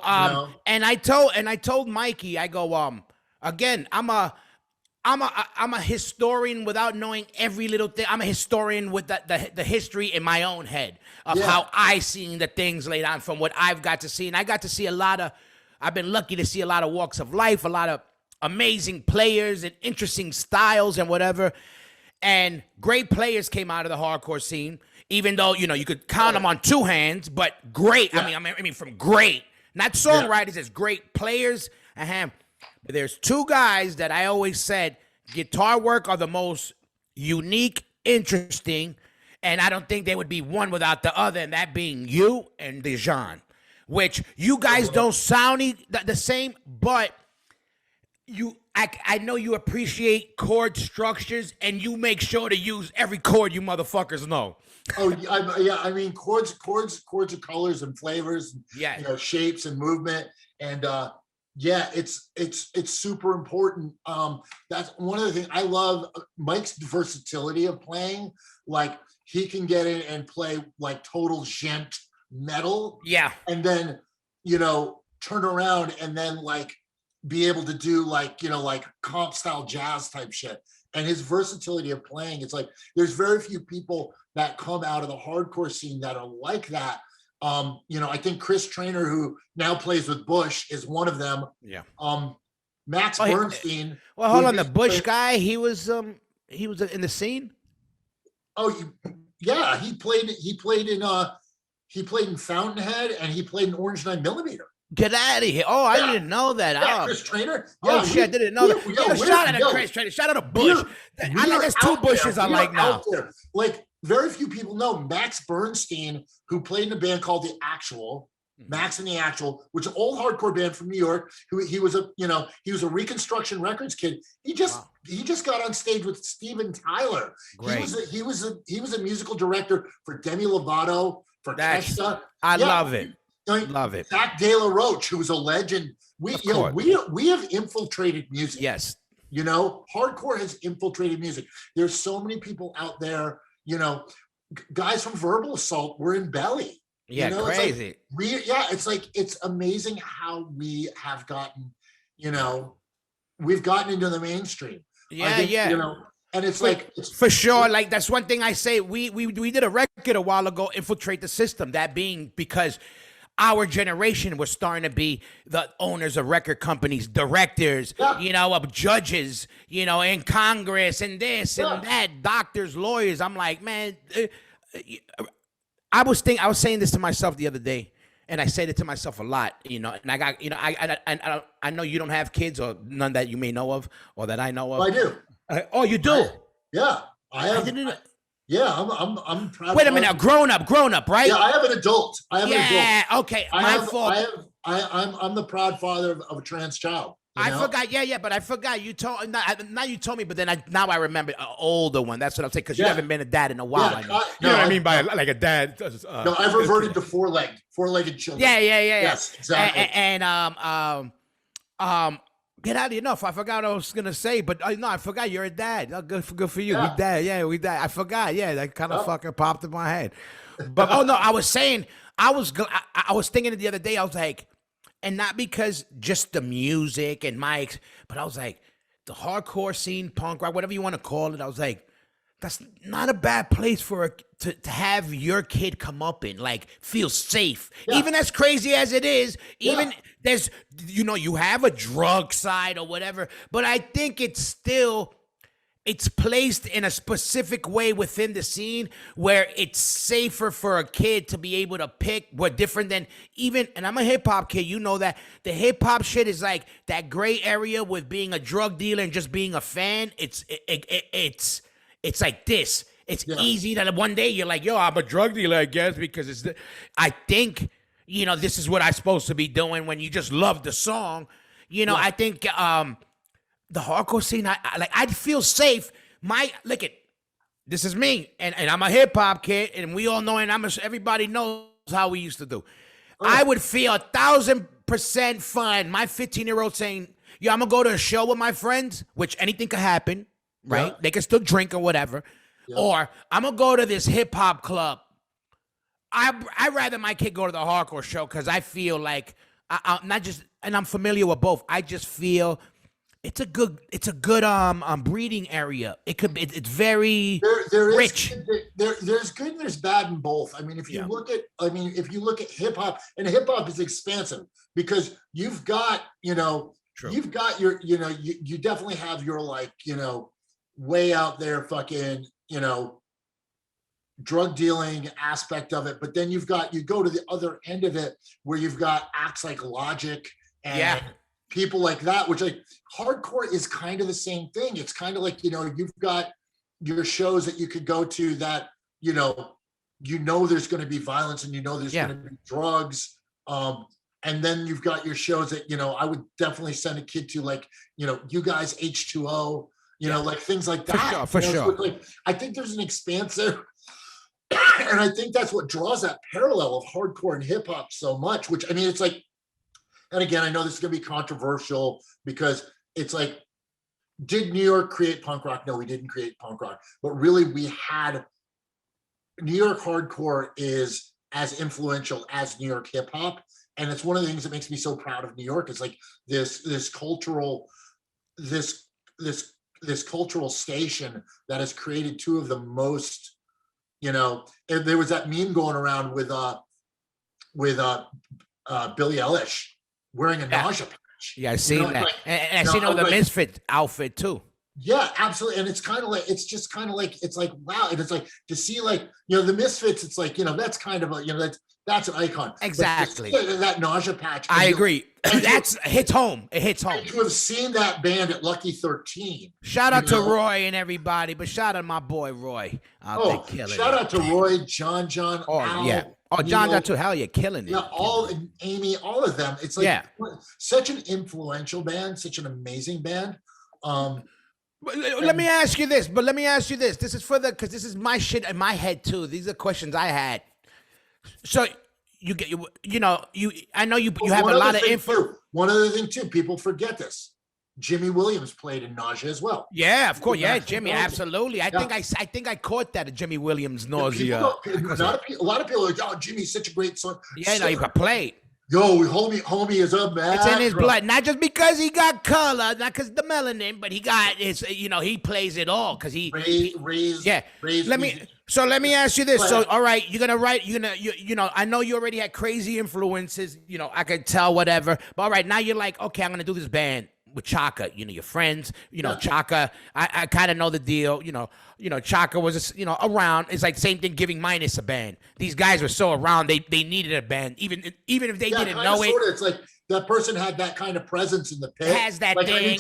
and I told Mikey, I go again, I'm a historian without knowing every little thing. I'm a historian with the history in my own head of how I seen the things laid out from what I've got to see. And I got to see I've been lucky to see a lot of walks of life, a lot of amazing players and interesting styles and whatever. And great players came out of the hardcore scene, even though, you could count them on two hands, but great. Yeah. I mean, from great, not songwriters, as great players. But there's two guys that I always said guitar work are the most unique, interesting, and I don't think they would be one without the other, and that being you and DeJean, which you guys don't sound the same, but I know you appreciate chord structures, and you make sure to use every chord you motherfuckers know. Oh yeah, I mean chords are colors and flavors, and, shapes and movement, and yeah, it's super important. That's one of the things I love. Mike's versatility of playing. Like he can get in and play like total gent metal. Yeah. And then, turn around and then like be able to do like, like comp style jazz type shit. And his versatility of playing, it's like there's very few people that come out of the hardcore scene that are like that. I think Chris Traynor, who now plays with Bush, is one of them. Yeah. Max Bernstein. Well, hold on, the Bush guy, he was in the scene. Oh, yeah, he played in Fountainhead and he played in Orange 9mm. Get out of here! Oh, I didn't know that. Yeah, Chris Traynor. Oh shit, I didn't know that. Shout out to Chris Traynor. Shout out to Bush. There's two Bushes I like now. Like very few people know Max Bernstein, who played in a band called The Actual. Max and the Actual, which is an old hardcore band from New York. He was a Reconstruction Records kid. He just got on stage with Steven Tyler. Great. He was a musical director for Demi Lovato, for Kesha. I love it. Love it. Zach De La Roche, who was a legend. We have infiltrated music. Yes. Hardcore has infiltrated music. There's so many people out there, guys from Verbal Assault were in Belly. Yeah, crazy. It's amazing how we have gotten, we've gotten into the mainstream. Yeah, yeah. And it's for sure. Like that's one thing I say. We did a record a while ago, Infiltrate the System. That being because our generation was starting to be the owners of record companies, directors, of judges, in Congress and this and that, doctors, lawyers. I'm like, man, I was saying this to myself the other day, and I said it to myself a lot, and I got, I know you don't have kids or none that you may know of or that I know of. I do. Oh, you do? I have. I'm proud. Wait a minute, grown up, right? Yeah, I have an adult. Okay, my fault. I'm the proud father of a trans child. I forgot. Yeah, but I forgot. You told now you told me, but then now I remember an older one. That's what I'm saying, because you haven't been a dad in a while. Yeah, I mean. no, You know what I mean by no. like a dad. No, I've reverted to four-legged children. Yeah. Yes, exactly. And get out of your mouth. I forgot what I was gonna say, but no, I forgot you're a dad. Oh, good for you. Yeah. We dad. Yeah, we dad. I forgot. Yeah, that kind of fucking popped in my head. But oh no, I was saying I was thinking it the other day. I was like, and not because just the music and but I was like, the hardcore scene, punk rock, whatever you want to call it. I was like, that's not a bad place for to have your kid come up in, like, feel safe. Yeah. Even as crazy as it is, even there's, you have a drug side or whatever, but I think it's placed in a specific way within the scene where it's safer for a kid to be able to pick what different than even, and I'm a hip hop kid, you know that the hip hop shit is like that gray area with being a drug dealer and just being a fan. It's like this. It's easy that one day you're like, yo, I'm a drug dealer, I guess, because I think, this is what I'm supposed to be doing when you just love the song. I think the hardcore scene, I'd feel safe. This is me, and I'm a hip hop kid, and we all know, and everybody knows how we used to do. I would feel 1,000% fine. My 15-year-old saying, yo, I'm gonna go to a show with my friends, which anything could happen. Right? Yeah. They can still drink or whatever. Yeah. Or I'm going to go to this hip hop club. I'd rather my kid go to the hardcore show because I feel like I'm not just, and I'm familiar with both. I just feel it's a good breeding area. It could be, it's very rich. There's good and there's bad in both. I mean, if you look at hip hop, and hip hop is expansive because you've got, True. You've got your, you definitely have your way out there fucking, drug dealing aspect of it. But then you go to the other end of it where you've got acts like Logic and people like that, which hardcore is kind of the same thing. It's kind of like, you've got your shows that you could go to that, there's going to be violence and there's going to be drugs. And then you've got your shows that, I would definitely send a kid to, you guys, H2O, like things like that. For sure. So I think there's an expansive, and I think that's what draws that parallel of hardcore and hip hop so much, which, it's like, and again, I know this is going to be controversial because it's like, did New York create punk rock? No, we didn't create punk rock, but really we had New York hardcore is as influential as New York hip hop. And it's one of the things that makes me so proud of New York is like this cultural station that has created two of the most, and there was that meme going around with Billie Eilish wearing a nausea patch. Yeah, I seen that. And I seen the Misfit outfit too. Yeah, absolutely. And it's kind of like, it's like, wow. And it's like to see the Misfits, it's like, that's kind of a, that's an icon. Exactly. That nausea patch. I agree. It hits home. It hits home. To have seen that band at Lucky 13. Shout out to Roy and everybody, but shout out to my boy Roy. Shout out to Roy, John, Al, yeah. Oh, John too. Hell, you're killing it. Yeah, and Amy, all of them. It's like such an influential band, such an amazing band. Let me ask you this. This is because this is my shit in my head too. These are questions I had. So you get, I know you have a lot of info. One other thing too, people forget this. Jimmy Williams played in Nausea as well. Yeah, of course. Yeah, Jimmy, absolutely. I think I caught that at Jimmy Williams Nausea. A lot of people are like, oh, Jimmy's such a great song. Yeah, no, he played. Yo, homie is up, man. It's in his blood. Not just because he got color, not because the melanin, but he got his, he plays it all because he raised. Let me ask you this. So, all right, you're gonna write. I know you already had crazy influences. I could tell whatever. But all right, now you're like, okay, I'm gonna do this band with Chaka. Your friends. Chaka. I kind of know the deal. Chaka was around. It's like same thing. Giving Minus a band. These guys were so around. They needed a band, even if they didn't know it. It's like that person had that kind of presence in the pit. Has that thing.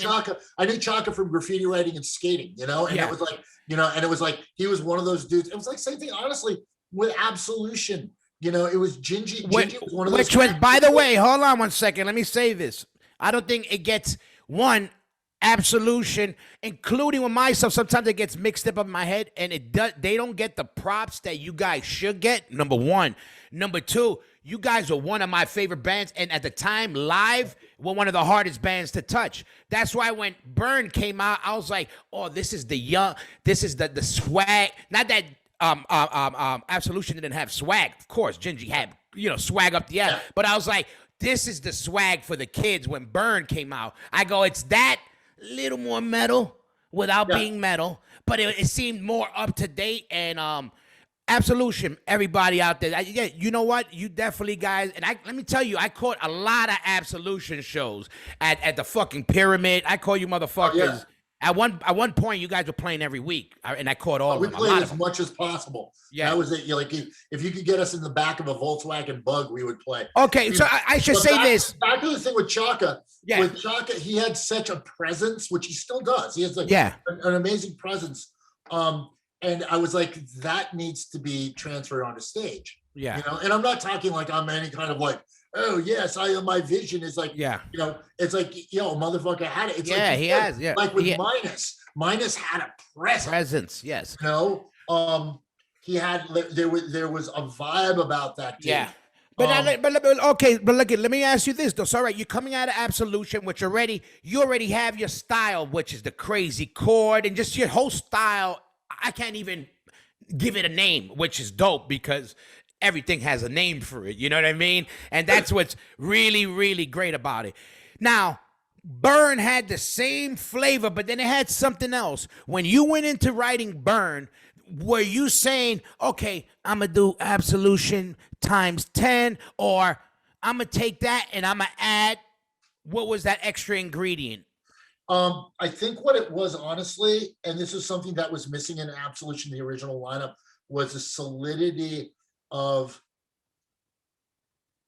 I knew Chaka from graffiti writing and skating. It was like. And it was like, he was one of those dudes. It was like same thing, honestly, with Absolution. It was Gingy. Gingy was one of those. By the way, hold on one second. Let me say this. I don't think it gets, one, Absolution, including with myself, sometimes it gets mixed up in my head, and they don't get the props that you guys should get. Number one. Number two, you guys were one of my favorite bands, and at the time, live, were one of the hardest bands to touch. That's why when Burn came out, I was like, oh, this is the swag. Not that Absolution didn't have swag. Of course, Gingy had, swag up the ass. But I was like, this is the swag for the kids. When Burn came out, I go, it's that little more metal without being metal, but it seemed more up to date. And Absolution, everybody out there, you know what? You definitely guys, and let me tell you, I caught a lot of Absolution shows at the fucking Pyramid. I call you motherfuckers. At one point, you guys were playing every week, and I caught all of them. We played as much as possible. Yeah, that was it. Like, if you could get us in the back of a Volkswagen Bug, we would play. Okay, so I should say this. Back to the thing with Chaka. Yeah. With Chaka, he had such a presence, which he still does. He has an amazing presence. And I was like, that needs to be transferred onto stage. Yeah. And I'm not talking like I'm any kind of like, oh yes, my vision is like, it's like, motherfucker had it. It's he has, like with Minus had a presence. Yes. He had, there was a vibe about that too. Yeah. But let me ask you this though. So, all right, you're coming out of Absolution, which you already have your style, which is the crazy chord and just your whole style. I can't even give it a name, which is dope because everything has a name for it. You know what I mean? And that's what's really, really great about it. Now, Burn had the same flavor, but then it had something else. When you went into writing Burn, were you saying, okay, I'm going to do Absolution times 10, or I'm going to take that and I'm going to add, what was that extra ingredient? I think what it was, honestly, and this is something that was missing in Absolution, the original lineup, was the solidity of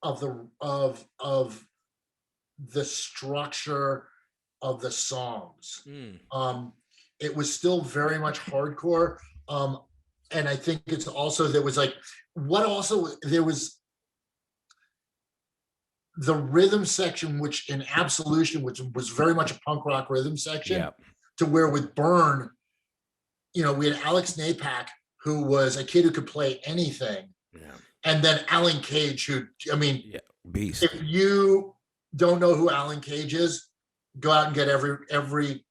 the structure of the songs. It was still very much hardcore. And I think it's also, there was the rhythm section, which in Absolution, which was very much a punk rock rhythm section, to where with Burn, we had Alex Napak, who was a kid who could play anything. Yeah. And then Alan Cage, beast. If you don't know who Alan Cage is, go out and get every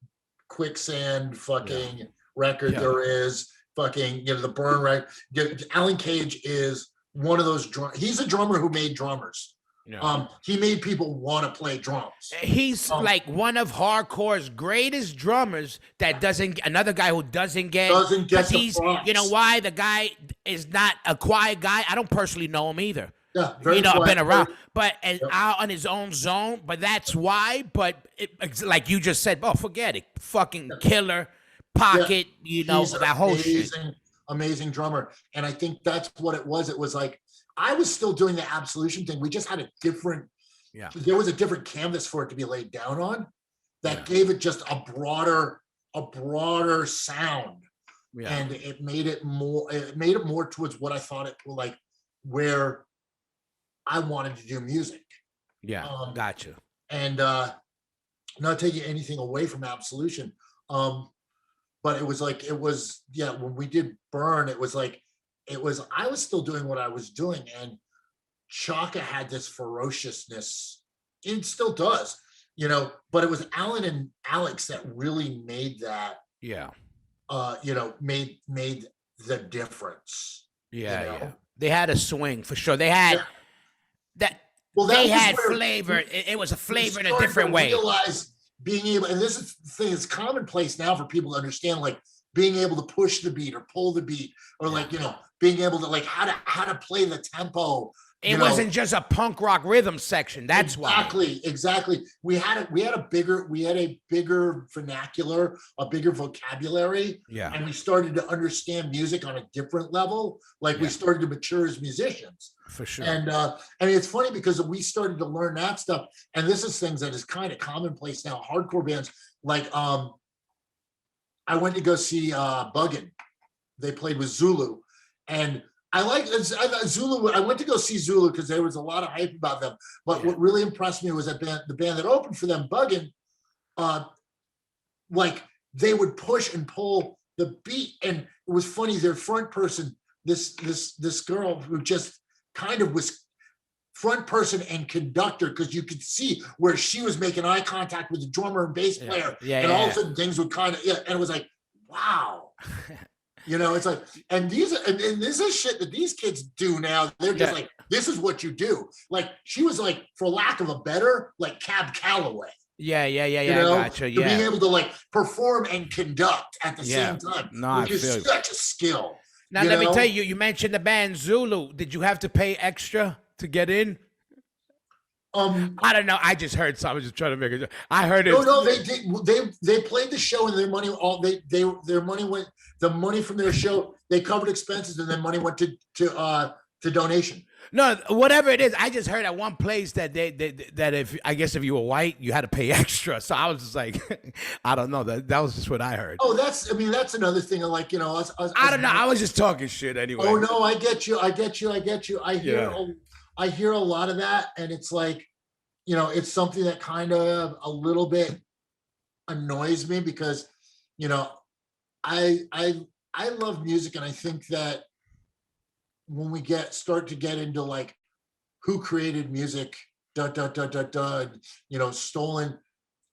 Quicksand fucking record there is, fucking, the Burn record. Alan Cage is one of those he's a drummer who made drummers. Yeah. He made people want to play drums. He's like one of hardcore's greatest drummers that another guy who doesn't get the props. You know why? The guy is not a quiet guy. I don't personally know him either. Yeah, very quiet, I've been around, but out on his own zone. But that's why. But like you just said, forget it. Fucking killer, pocket. He's that whole shit. Amazing drummer, and I think that's what it was. It was like, I was still doing the Absolution thing. We just had a different, there was a different canvas for it to be laid down on that gave it just a broader sound. Yeah. And it made it more towards what I thought it was like, where I wanted to do music. Yeah. Gotcha. And not taking anything away from Absolution. But it was when we did Burn, I was still doing what I was doing, and Chaka had this ferociousness. It still does, but it was Alan and Alex that really made that, made the difference. Yeah. They had a swing for sure. They had that. Well, they had flavor. It was a flavor in a different way. Realize being able, and this is the thing, it's commonplace now for people to understand, like being able to push the beat or pull the beat, or like, being able to like how to play the tempo. It wasn't just a punk rock rhythm section. That's why. Exactly. We had a bigger vernacular, a bigger vocabulary. Yeah. And we started to understand music on a different level. Like we started to mature as musicians. For sure. And it's funny because we started to learn that stuff. And this is things that is kind of commonplace now. Hardcore bands, like I went to go see Buggin'. They played with Zulu. And I like Zulu. I went to go see Zulu because there was a lot of hype about them. But what really impressed me was the band that opened for them, Buggin'. like they would push and pull the beat. And it was funny, their front person, this girl who just kind of was front person and conductor, because you could see where she was making eye contact with the drummer and bass player. And all of a sudden things would kind of, and it was like, wow. You know, it's like, and this is shit that these kids do now. They're just like, this is what you do. Like, she was like, for lack of a better, like Cab Calloway. Yeah. You know, to being able to like perform and conduct at the same time, which is such a skill. Now, let me tell you, you mentioned the band Zulu. Did you have to pay extra to get in? I don't know. I just heard something. I was just trying to make it. I heard it. No, they did. They played the show, and their money their money went. The money from their show, they covered expenses, and then money went to donation. No, whatever it is, I just heard at one place that that if you were white, you had to pay extra. So I was just like, I don't know. That was just what I heard. Oh, that's another thing. Like, you know, I don't know. I was just talking shit anyway. Oh no, I get you. I hear a lot of that, and it's like, you know, it's something that kind of a little bit annoys me, because, you know, I love music, and I think that when we start to get into like who created music, you know, stolen,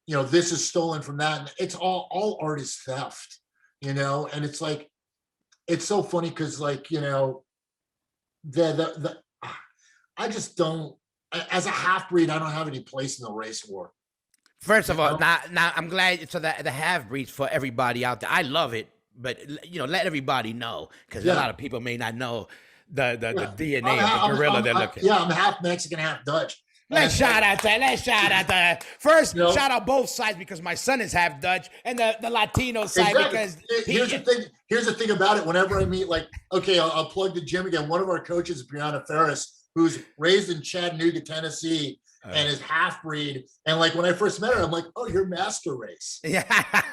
you know, this is stolen from that, and it's all art is theft, you know. And it's like, it's so funny, because like, you know, I just don't, as a half-breed, I don't have any place in the race war. First of all, now I'm glad so that the half-breeds for everybody out there. I love it, but, you know, let everybody know, because a lot of people may not know the DNA of the gorilla they're looking. Yeah, I'm half Mexican, half Dutch. Let's shout out that. First, shout out both sides, because my son is half Dutch, and the Latino side, because here's the thing about it. Whenever I meet, like, okay, I'll plug the gym again. One of our coaches is Brianna Ferris, who's raised in Chattanooga, Tennessee, and is half-breed. And like, when I first met her, I'm like, oh, you're master race. Yeah.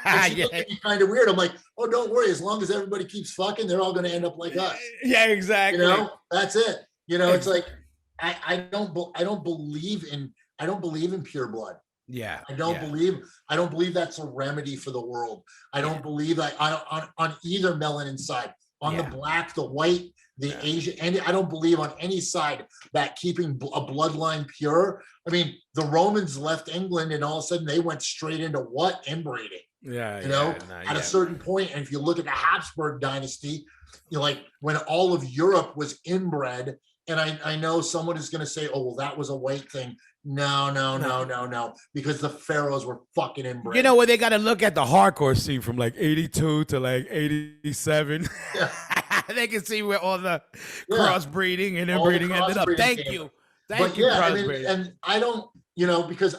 And she looked at me kind of weird. I'm like, oh, don't worry. As long as everybody keeps fucking, they're all going to end up like us. Yeah, exactly. You know, that's it. You know, it's like, I don't believe in pure blood. Yeah. I don't believe that's a remedy for the world. I don't believe that on either melanin side, on the black, the white, the Asian, and I don't believe on any side that keeping a bloodline pure. I mean, the Romans left England, and all of a sudden they went straight into what? Inbreeding. Yeah. You know, at a certain point, and if you look at the Habsburg dynasty, you know, like when all of Europe was inbred, and I know someone is going to say, oh, well, that was a white thing. No, because the pharaohs were fucking inbred. You know what? They got to look at the hardcore scene from like 82 to like 87. Yeah. They can see where all the crossbreeding and inbreeding ended up. Thank you, crossbreeding. And I don't, you know, because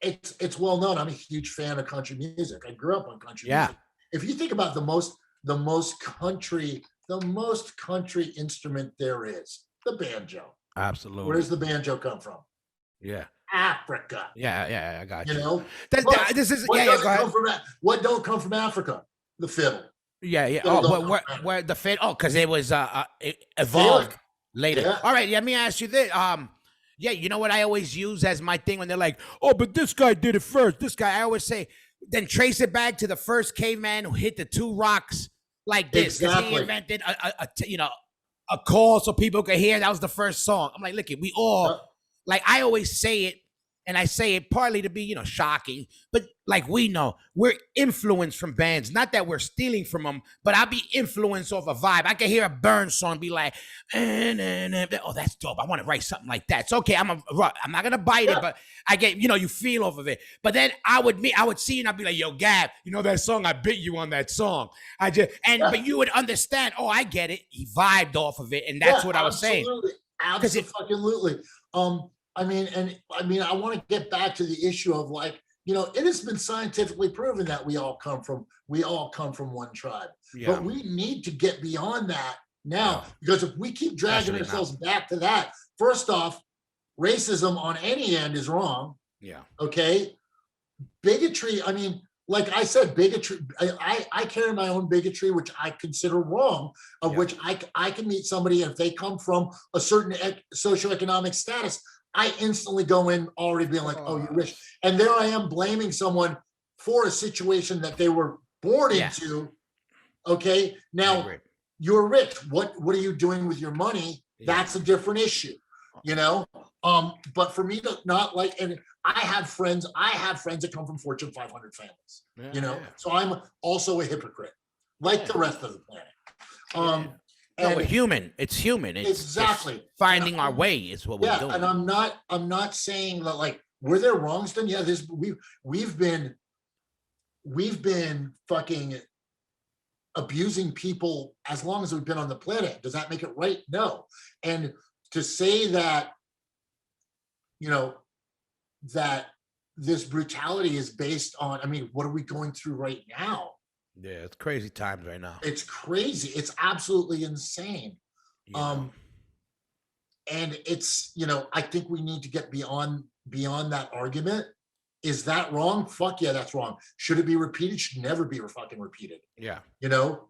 it's well known. I'm a huge fan of country music. I grew up on country music. If you think about the most country instrument there is, the banjo. Absolutely. Where does the banjo come from? Yeah. Africa. Yeah, I got you. You know, what don't come from Africa? The fiddle. Yeah. Oh, where the fiddle? Oh, because it was it evolved later. Yeah. All right, let me ask you this. You know what I always use as my thing when they're like, oh, but this guy did it first. This guy, I always say, then trace it back to the first caveman who hit the two rocks like this. Because he invented a call so people could hear. That was the first song. I'm like, look, we all, like, I always say it, and I say it partly to be, you know, shocking, but like, we know we're influenced from bands. Not that we're stealing from them, but I'll be influenced off a vibe. I can hear a Burn song and be like, oh, that's dope. I want to write something like that. It's okay. I'm not gonna bite it, but I get, you know, you feel off of it. But then I would see you and I'd be like, yo, Gav, you know that song? I bit you on that song. But you would understand. Oh, I get it. He vibed off of it, and that's what I was saying. Absolutely. I mean, I want to get back to the issue of, like, you know, it has been scientifically proven that we all come from one tribe. Yeah. But we need to get beyond that now, because if we keep dragging ourselves back to that, first off, racism on any end is wrong. Yeah. Okay. Bigotry. I mean, like I said, bigotry. I carry my own bigotry, which I consider wrong. Which I can meet somebody, and if they come from a certain socioeconomic status, I instantly go in already being like, oh, you're rich. And there I am blaming someone for a situation that they were born into. Okay. Now you're rich. What are you doing with your money? That's a different issue, you know? But for me to not like, and I have friends that come from Fortune 500 families, you know? So I'm also a hypocrite, like the rest of the planet. No, we're human. It's human. It's exactly finding our way is what we're doing. And I'm not saying that like were there wrongs done? Yeah, we've been fucking abusing people as long as we've been on the planet. Does that make it right? No. And to say that, you know, that this brutality is based on, I mean, what are we going through right now? Yeah, it's crazy times right now. It's crazy. It's absolutely insane. Yeah. And it's, you know, I think we need to get beyond that argument. Is that wrong? Fuck yeah, that's wrong. Should it be repeated? Should never be fucking repeated. Yeah. You know,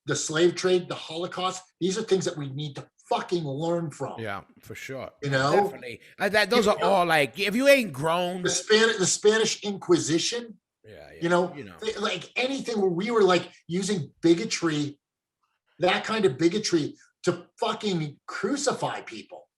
the slave trade, the Holocaust, these are things that we need to fucking learn from. Yeah, for sure. You know, definitely. Those are all like, if you ain't grown. The Spanish Inquisition. You know, like anything where we were like using bigotry, that kind of bigotry to fucking crucify people.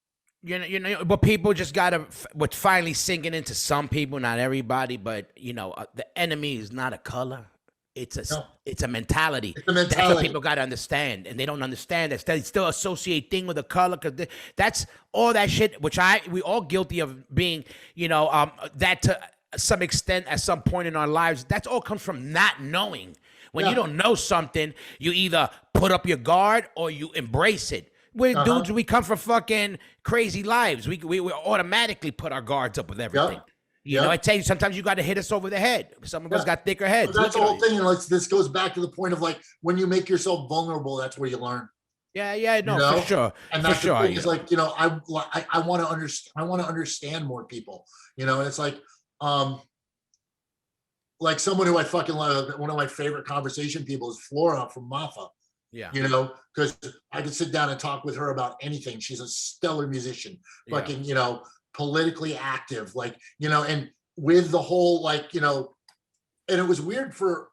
You know, but people just gotta. What's finally sinking into some people, not everybody, but you know, the enemy is not a color. It's a mentality. It's a mentality. That's what people gotta understand, and they don't understand that. They still associate thing with a color because that's all that shit. Which we all guilty of being. You know, that to some extent at some point in our lives, that's all comes from not knowing. When you don't know something, you either put up your guard or you embrace it. We're dudes, we come from fucking crazy lives. We automatically put our guards up with everything. You know, I tell you, sometimes you got to hit us over the head. Some of us got thicker heads. But that's the whole thing. And this goes back to the point of like, when you make yourself vulnerable, that's where you learn. Yeah, no, for sure. And that's the thing is like, you know, I want to understand. I want to understand more people. You know, and it's like someone who I fucking love. One of my favorite conversation people is Flora from Mafa. Yeah. You know, because I could sit down and talk with her about anything. She's a stellar musician, fucking, you know, politically active, like, you know, and with the whole, like, you know, and it was weird for,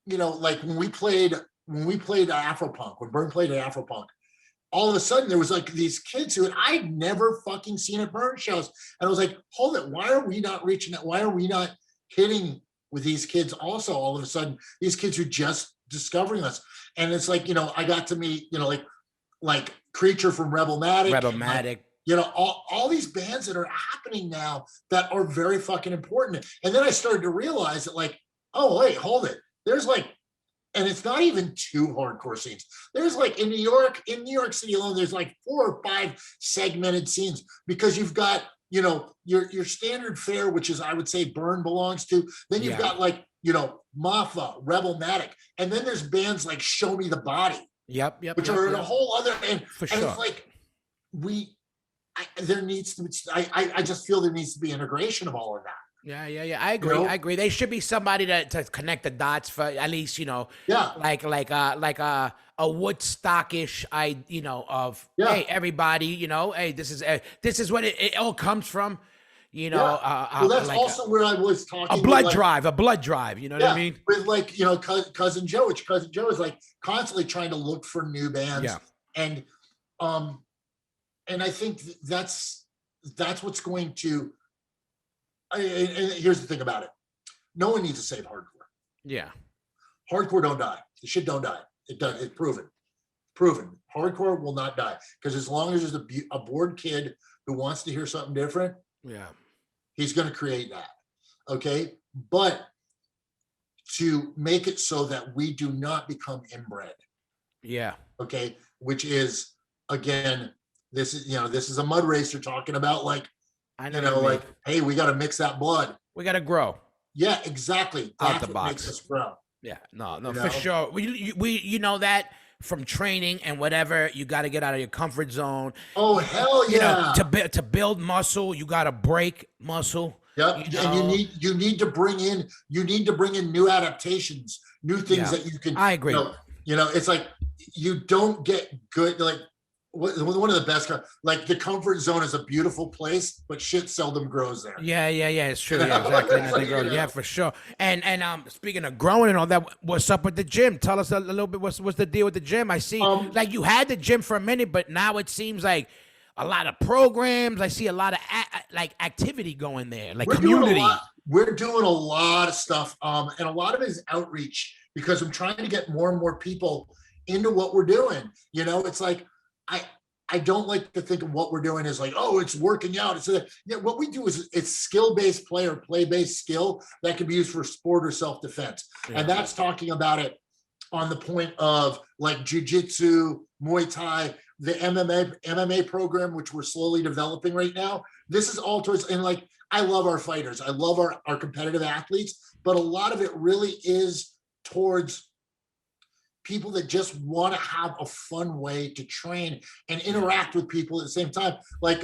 you know, like when we played Afropunk, when Burn played Afropunk, all of a sudden there was like these kids who I'd never fucking seen at Burn shows. And I was like, hold it, why are we not reaching out? Why are we not hitting with these kids also all of a sudden? These kids who just discovering us. And it's like, you know, I got to meet, you know, like Creature from Rebelmatic. Like, you know, all these bands that are happening now that are very fucking important. And then I started to realize that like, oh, wait, hold it. There's like, and it's not even two hardcore scenes. There's like in New York City alone, there's like 4 or 5 segmented scenes because you've got, you know, your standard fare, which is, I would say Burn belongs to. Then you've got like, you know, Mafa, Rebelmatic. And then there's bands like Show Me the Body. Which are in a whole other, and it's like, I just feel there needs to be integration of all of that. Yeah. I agree. You know? I agree. There should be somebody to connect the dots for at least, you know, like a Woodstockish, you know, of hey, everybody, you know, hey, this is what it all comes from. You know, well, that's like also where I was talking. A blood drive. You know what I mean? With like, you know, Cousin Joe, which Cousin Joe is like constantly trying to look for new bands. Yeah. And I think that's what's going to. And here's the thing about it: no one needs to save hardcore. Yeah, hardcore don't die. The shit don't die. It does. It's proven. Hardcore will not die because as long as there's a bored kid who wants to hear something different. Yeah. He's going to create that. Okay. But to make it so that we do not become inbred. Yeah. Okay. Which is, again, this is a mud race you're talking about. Like, like, hey, we got to mix that blood. We got to grow. Yeah, exactly. Out the box. Makes us grow. Yeah. No, for sure. We you know that from training and whatever, you got to get out of your comfort zone. Oh, hell yeah. You know, to build muscle, you got to break muscle. Yep. You know? And you need to bring in new adaptations, new things that you can. I agree. You know, it's like you don't get good. Like one of the best, like the comfort zone is a beautiful place, but shit seldom grows there. Yeah, it's true. Yeah, exactly. Nothing grows. Yeah, for sure. And speaking of growing and all that, what's up with the gym? Tell us a little bit. What's the deal with the gym? I see, like you had the gym for a minute, but now it seems like a lot of programs. I see a lot of like activity going there, like community. We're doing a lot of stuff, and a lot of it is outreach because I'm trying to get more and more people into what we're doing. You know, it's like I don't like to think of what we're doing as like, oh, it's working out. It's what we do is it's skill-based play-based skill that can be used for sport or self-defense. Yeah. And that's talking about it on the point of like jiu-jitsu, Muay Thai, the MMA program, which we're slowly developing right now. This is all towards, and like, I love our fighters. I love our competitive athletes, but a lot of it really is towards people that just want to have a fun way to train and interact with people at the same time. Like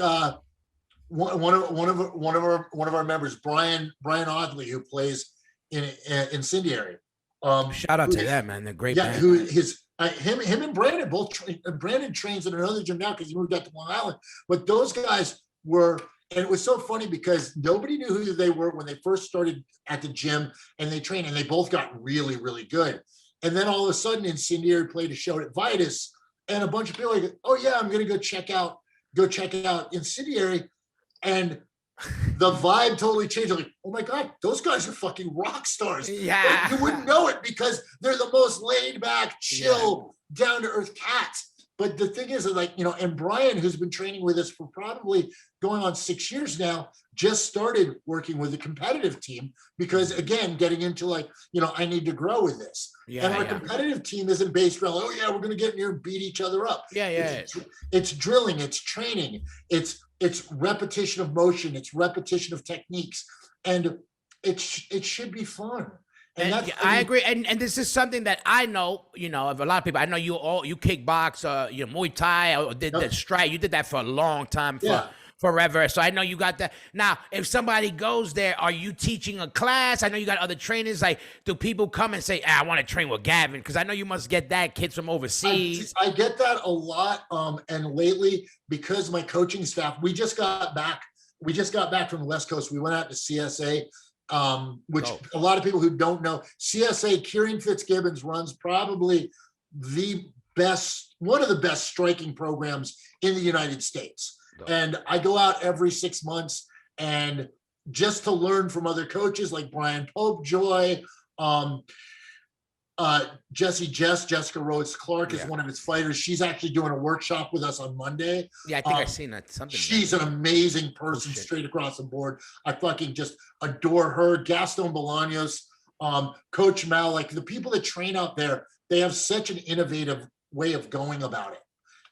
one of our members, Brian Audley, who plays in Incendiary. Shout out to that, man. They're great. Yeah, who his him and Brandon both Brandon trains at another gym now because he moved out to Long Island. But those guys were, and it was so funny because nobody knew who they were when they first started at the gym, and they trained, and they both got really, really good. And then all of a sudden, Incendiary played a show at Vitus, and a bunch of people are like, "Oh yeah, I'm gonna go check out Incendiary," and the vibe totally changed. I'm like, oh my God, those guys are fucking rock stars. Yeah, like, you wouldn't know it because they're the most laid back, chill, down to earth cats. But the thing is, like, you know, and Brian, who's been training with us for probably going on 6 years now, just started working with the competitive team because, again, getting into like, you know, I need to grow with this. Yeah, and our competitive team isn't based around, oh yeah, we're going to get in here and beat each other up. Yeah. It's drilling, it's training, it's repetition of motion, it's repetition of techniques, and it should be fun. And I agree, and this is something that I know, you know, of a lot of people. I know you kickbox, you know, Muay Thai, or did the strike. You did that for a long time, forever. So I know you got that. Now, if somebody goes there, are you teaching a class? I know you got other trainers. Like, do people come and say, I want to train with Gavin? Because I know you must get that, kids from overseas. I get that a lot. And lately, because my coaching staff, we just got back from the West Coast. We went out to CSA. Which a lot of people who don't know, CSA, Kieran Fitzgibbons runs probably one of the best striking programs in the United States. And I go out every 6 months and just to learn from other coaches like Brian Popejoy, Jessica Rhodes Clark is one of his fighters. She's actually doing a workshop with us on Monday. Yeah, I think I've seen that. She's an amazing person, straight across the board. I fucking just adore her. Gaston Bolaños, Coach Mal, like the people that train out there, they have such an innovative way of going about it.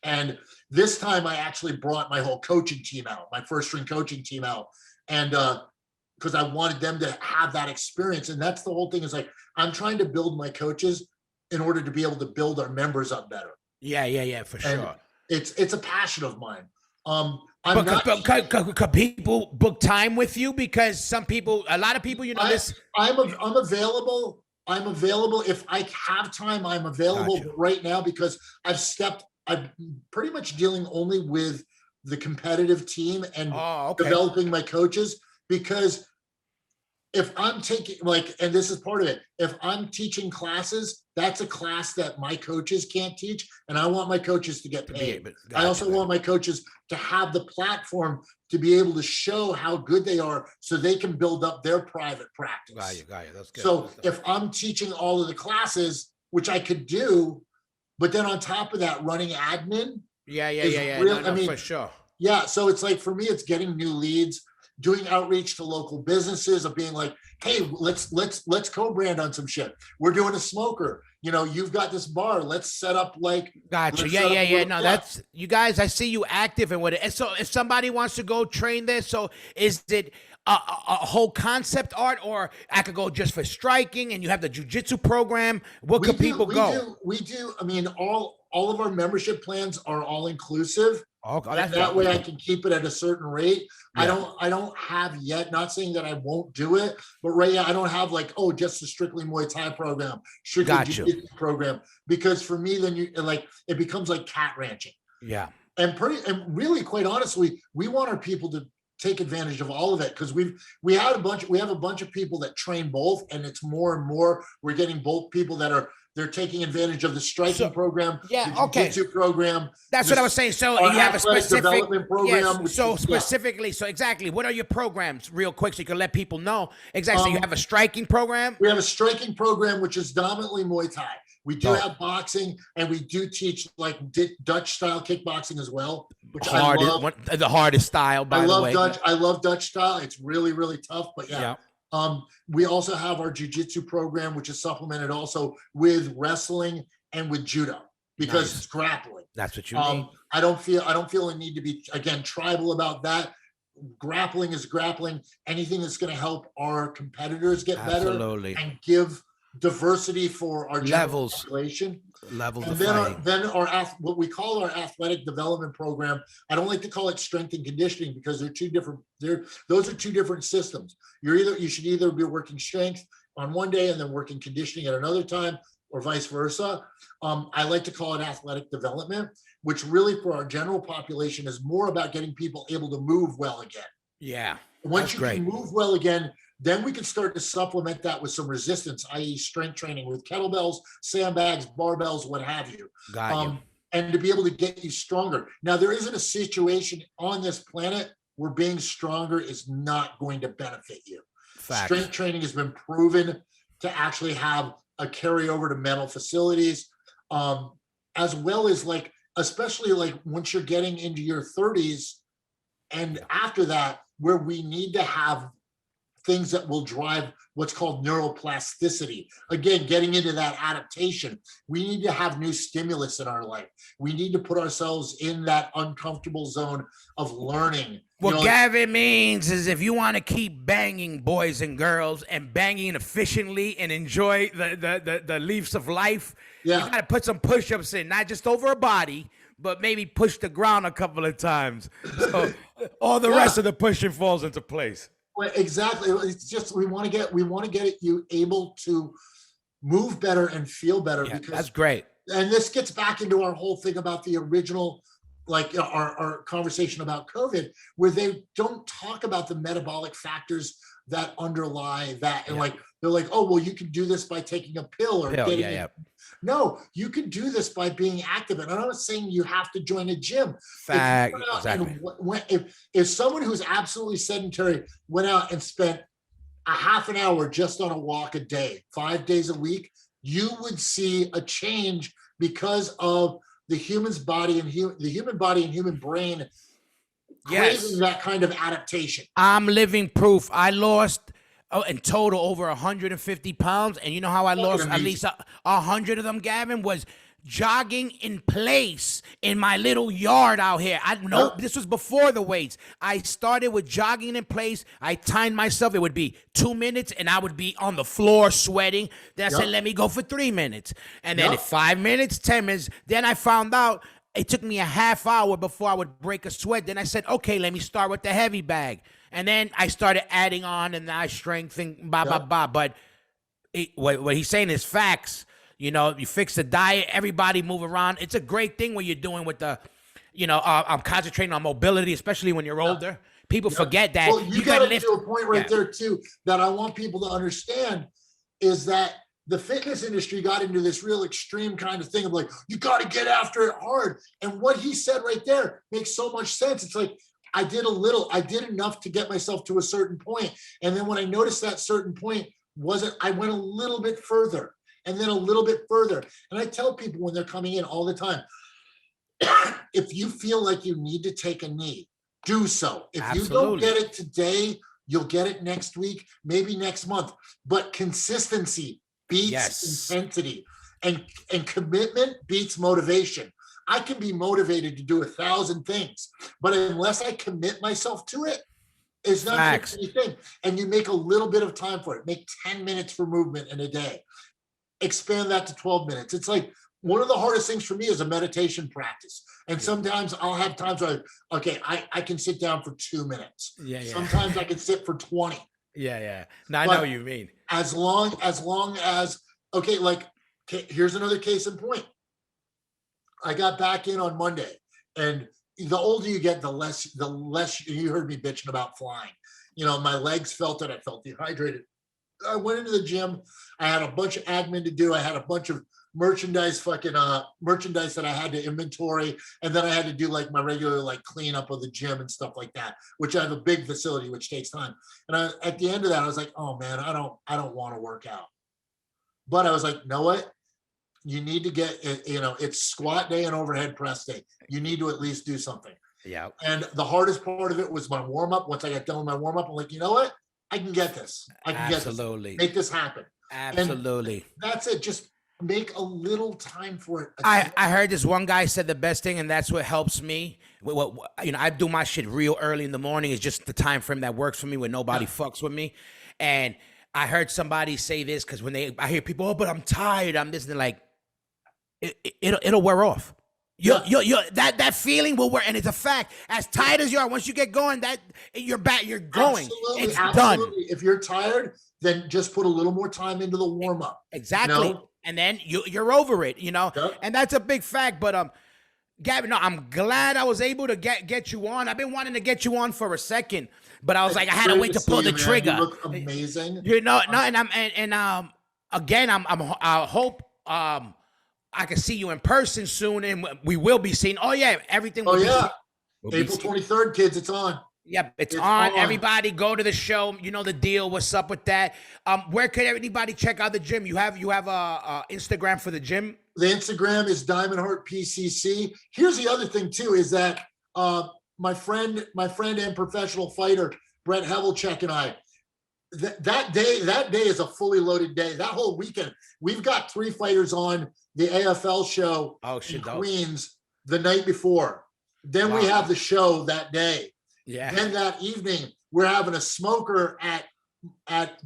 And this time I actually brought my whole coaching team out, my first string coaching team out. And because I wanted them to have that experience. And that's the whole thing, is like, I'm trying to build my coaches in order to be able to build our members up better. Yeah, for sure. It's a passion of mine. Could people book time with you? Because a lot of people, you know, I'm available. If I have time, I'm available right now because I'm pretty much dealing only with the competitive team and developing my coaches, because if I'm taking, like, and this is part of it, if I'm teaching classes, that's a class that my coaches can't teach, and I want my coaches to get paid. I also want my coaches to have the platform to be able to show how good they are so they can build up their private practice. Got you. That's good. So if I'm teaching all of the classes, which I could do, but then on top of that, running admin. Yeah. I mean, for sure. Yeah. So it's like, for me, it's getting new leads, doing outreach to local businesses, of being like, hey, let's co-brand on some shit. We're doing a smoker. You know, you've got this bar. Let's set up like. Gotcha. Yeah. No, that's, you guys, I see you active and and so if somebody wants to go train there, so is it a whole concept art, or I could go just for striking and you have the jiu-jitsu program? What could people go? We do. I mean, all of our membership plans are all inclusive. That way I can keep it at a certain rate. Yeah. I don't have yet, not saying that I won't do it, but right now I don't have like, just a strictly Muay Thai program, strictly jiu-jitsu program, because for me, then it becomes like cat ranching. Yeah. and really, quite honestly, we want our people to take advantage of all of it, because we have a bunch of people that train both, and it's more and more we're getting both people that they're taking advantage of the striking program, the jiu-jitsu program. That's what I was saying. So you have a specific development program. Yes, so specifically, so exactly, what are your programs, real quick, so you can let people know exactly? So you have a striking program. We have a striking program, which is dominantly Muay Thai. We do have boxing, and we do teach like Dutch style kickboxing as well, which I love. The hardest style, by the way. I love Dutch style. It's really, really tough, but yeah. We also have our jiu-jitsu program, which is supplemented also with wrestling and with judo, because it's grappling. That's what you need. I don't feel a need to be, again, tribal about that. Grappling is grappling. Anything that's going to help our competitors get better and give diversity for our general population. Levels and of then what we call our athletic development program. I don't like to call it strength and conditioning, because they're two different. Those are two different systems. You should either be working strength on one day and then working conditioning at another time, or vice versa. I like to call it athletic development, which really for our general population is more about getting people able to move well again. Yeah. Once you can move well again, then we can start to supplement that with some resistance, i.e. strength training with kettlebells, sandbags, barbells, what have you. And to be able to get you stronger. Now, there isn't a situation on this planet where being stronger is not going to benefit you. Facts. Strength training has been proven to actually have a carryover to mental facilities, as well as like, especially like once you're getting into your 30s and after that, where we need to have things that will drive what's called neuroplasticity. Again, getting into that adaptation. We need to have new stimulus in our life. We need to put ourselves in that uncomfortable zone of learning. What Gavin means is, if you want to keep banging boys and girls and banging efficiently and enjoy the leaves of life, you got to put some push-ups in, not just over a body, but maybe push the ground a couple of times. So all the rest of the pushing falls into place. Well, exactly. It's just we want to get you able to move better and feel better. Because that's great. And this gets back into our whole thing about the original, like our conversation about COVID, where they don't talk about the metabolic factors that underlie that. And like, they're like, oh, well, you can do this by taking a pill or getting No, you can do this by being active. And I'm not saying you have to join a gym. Exactly. If someone who's absolutely sedentary went out and spent a half an hour just on a walk a day, 5 days a week, you would see a change because of the human body and human brain craving that kind of adaptation. I'm living proof. I lost in total over 150 pounds. And you know how I lost at least 100 of them, Gavin? Was jogging in place in my little yard out here. I know this was before the weights. I started with jogging in place. I timed myself. It would be 2 minutes and I would be on the floor sweating. Then I said, let me go for 3 minutes. And then 5 minutes, 10 minutes. Then I found out it took me a half hour before I would break a sweat. Then I said, okay, let me start with the heavy bag. And then I started adding on and I strengthened, But what he's saying is facts. You know, you fix the diet, everybody move around. It's a great thing when you're doing with the, I'm concentrating on mobility, especially when you're older. People forget that. Well, you got to lift to a point right there too, that I want people to understand is that the fitness industry got into this real extreme kind of thing of like, you got to get after it hard. And what he said right there makes so much sense. It's like, I did enough to get myself to a certain point. And then when I noticed that certain point I went a little bit further. And then a little bit further. And I tell people when they're coming in all the time, if you feel like you need to take a knee, do so. If you don't get it today, you'll get it next week, maybe next month. But consistency beats intensity, and commitment beats motivation. I can be motivated to do 1,000 things, but unless I commit myself to it, it's not anything. And you make a little bit of time for it. Make 10 minutes for movement in a day. Expand that to 12 minutes. It's like one of the hardest things for me is a meditation practice. And sometimes I'll have times where, I can sit down for 2 minutes. Sometimes I can sit for 20. Now I know what you mean. As long as, here's another case in point. I got back in on Monday and the older you get, the less you heard me bitching about flying. You know, my legs felt it. I felt dehydrated. I went into the gym. I had a bunch of admin to do. I had a bunch of merchandise that I had to inventory. And then I had to do like my regular like cleanup of the gym and stuff like that, which I have a big facility, which takes time. And at the end of that, I was like, oh man, I don't want to work out. But I was like, you know what? You need to get, it's squat day and overhead press day. You need to at least do something. Yeah. And the hardest part of it was my warm up. Once I got done with my warm up, I'm like, you know what? I can get this. I can Absolutely. get this. Make this happen. Absolutely. And that's it. Just make a little time for it. I heard this one guy said the best thing, and that's what helps me. I do my shit real early in the morning. It's just the time frame that works for me when nobody fucks with me. And I heard somebody say this because I hear people, oh, but I'm tired. I'm this, and they're like, it'll wear off. That feeling will wear, and it's a fact. As tired as you are, once you get going, that you're back. You're going. It's done. If you're tired, then just put a little more time into the warm up. Exactly, and then you're over it. Yep. And that's a big fact. But Gavin, no, I'm glad I was able to get you on. I've been wanting to get you on for a second, but I was like, I had to wait to pull the trigger. You look amazing. Again, I hope I can see you in person soon, and we will be seen. Oh yeah, everything. Will be April 23rd, kids, it's on. Yep, it's on. Everybody go to the show. You know the deal. What's up with that? Where could anybody check out the gym? You have a Instagram for the gym? The Instagram is Diamond Heart PCC. Here's the other thing too, is that my friend and professional fighter Brett Hevelchek and I, that day is a fully loaded day. That whole weekend, we've got 3 fighters on the AFL show in Queens the night before. Then we have the show that day. Yeah. Then that evening, we're having a smoker at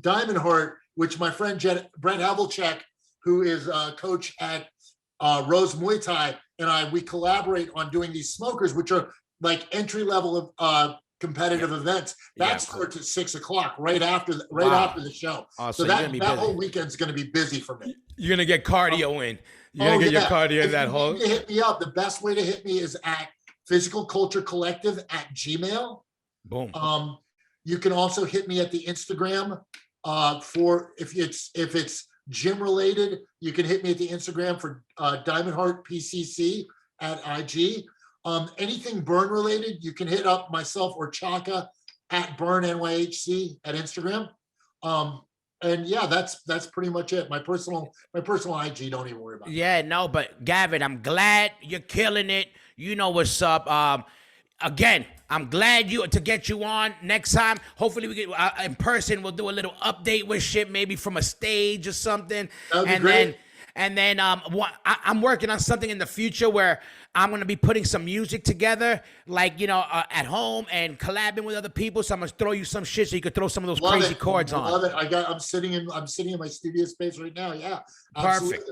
Diamond Heart, which my friend Brett Hevelchek, who is a coach at Rose Muay Thai, and we collaborate on doing these smokers, which are like entry level of competitive events. That starts at 6:00, right after the show. Oh, so that whole weekend's going to be busy for me. You're going to get cardio in. You're going to get your cardio in that whole. Hit me up. The best way to hit me is at Physical Culture Collective at Gmail. Boom. You can also hit me at the Instagram for if it's gym related. You can hit me at the Instagram for Diamond Heart PCC at IG. Anything burn related, you can hit up myself or Chaka at Burn NYHC at Instagram. And yeah, that's pretty much it. My personal IG, don't even worry about it. Yeah, no, but Gavin, I'm glad you're killing it. You know what's up. Again, I'm glad to get you on next time. Hopefully we get in person. We'll do a little update with shit, maybe from a stage or something. That'd be great. Then I'm working on something in the future where I'm going to be putting some music together, like, at home and collabing with other people. So I'm going to throw you some shit so you could throw some of those crazy chords on. Love it. I'm sitting in my studio space right now. Yeah. Perfect.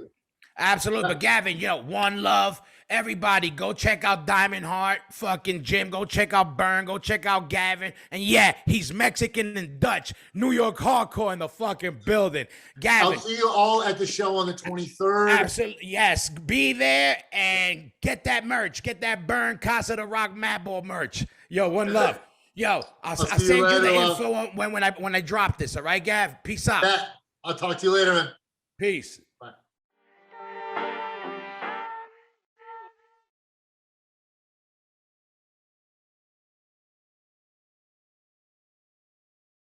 Absolutely. But Gavin, one love. Everybody go check out Diamond Heart, fucking Jim. Go check out Burn. Go check out Gavin. And yeah, he's Mexican and Dutch. New York hardcore in the fucking building. Gavin. I'll see you all at the show on the 23rd. Absolutely. Yes. Be there and get that merch. Get that Burn Casa de Rock Madball merch. Yo, one love. Yo, I'll send you the info when I drop this. All right, Gav? Peace out. Yeah, I'll talk to you later, man. Peace.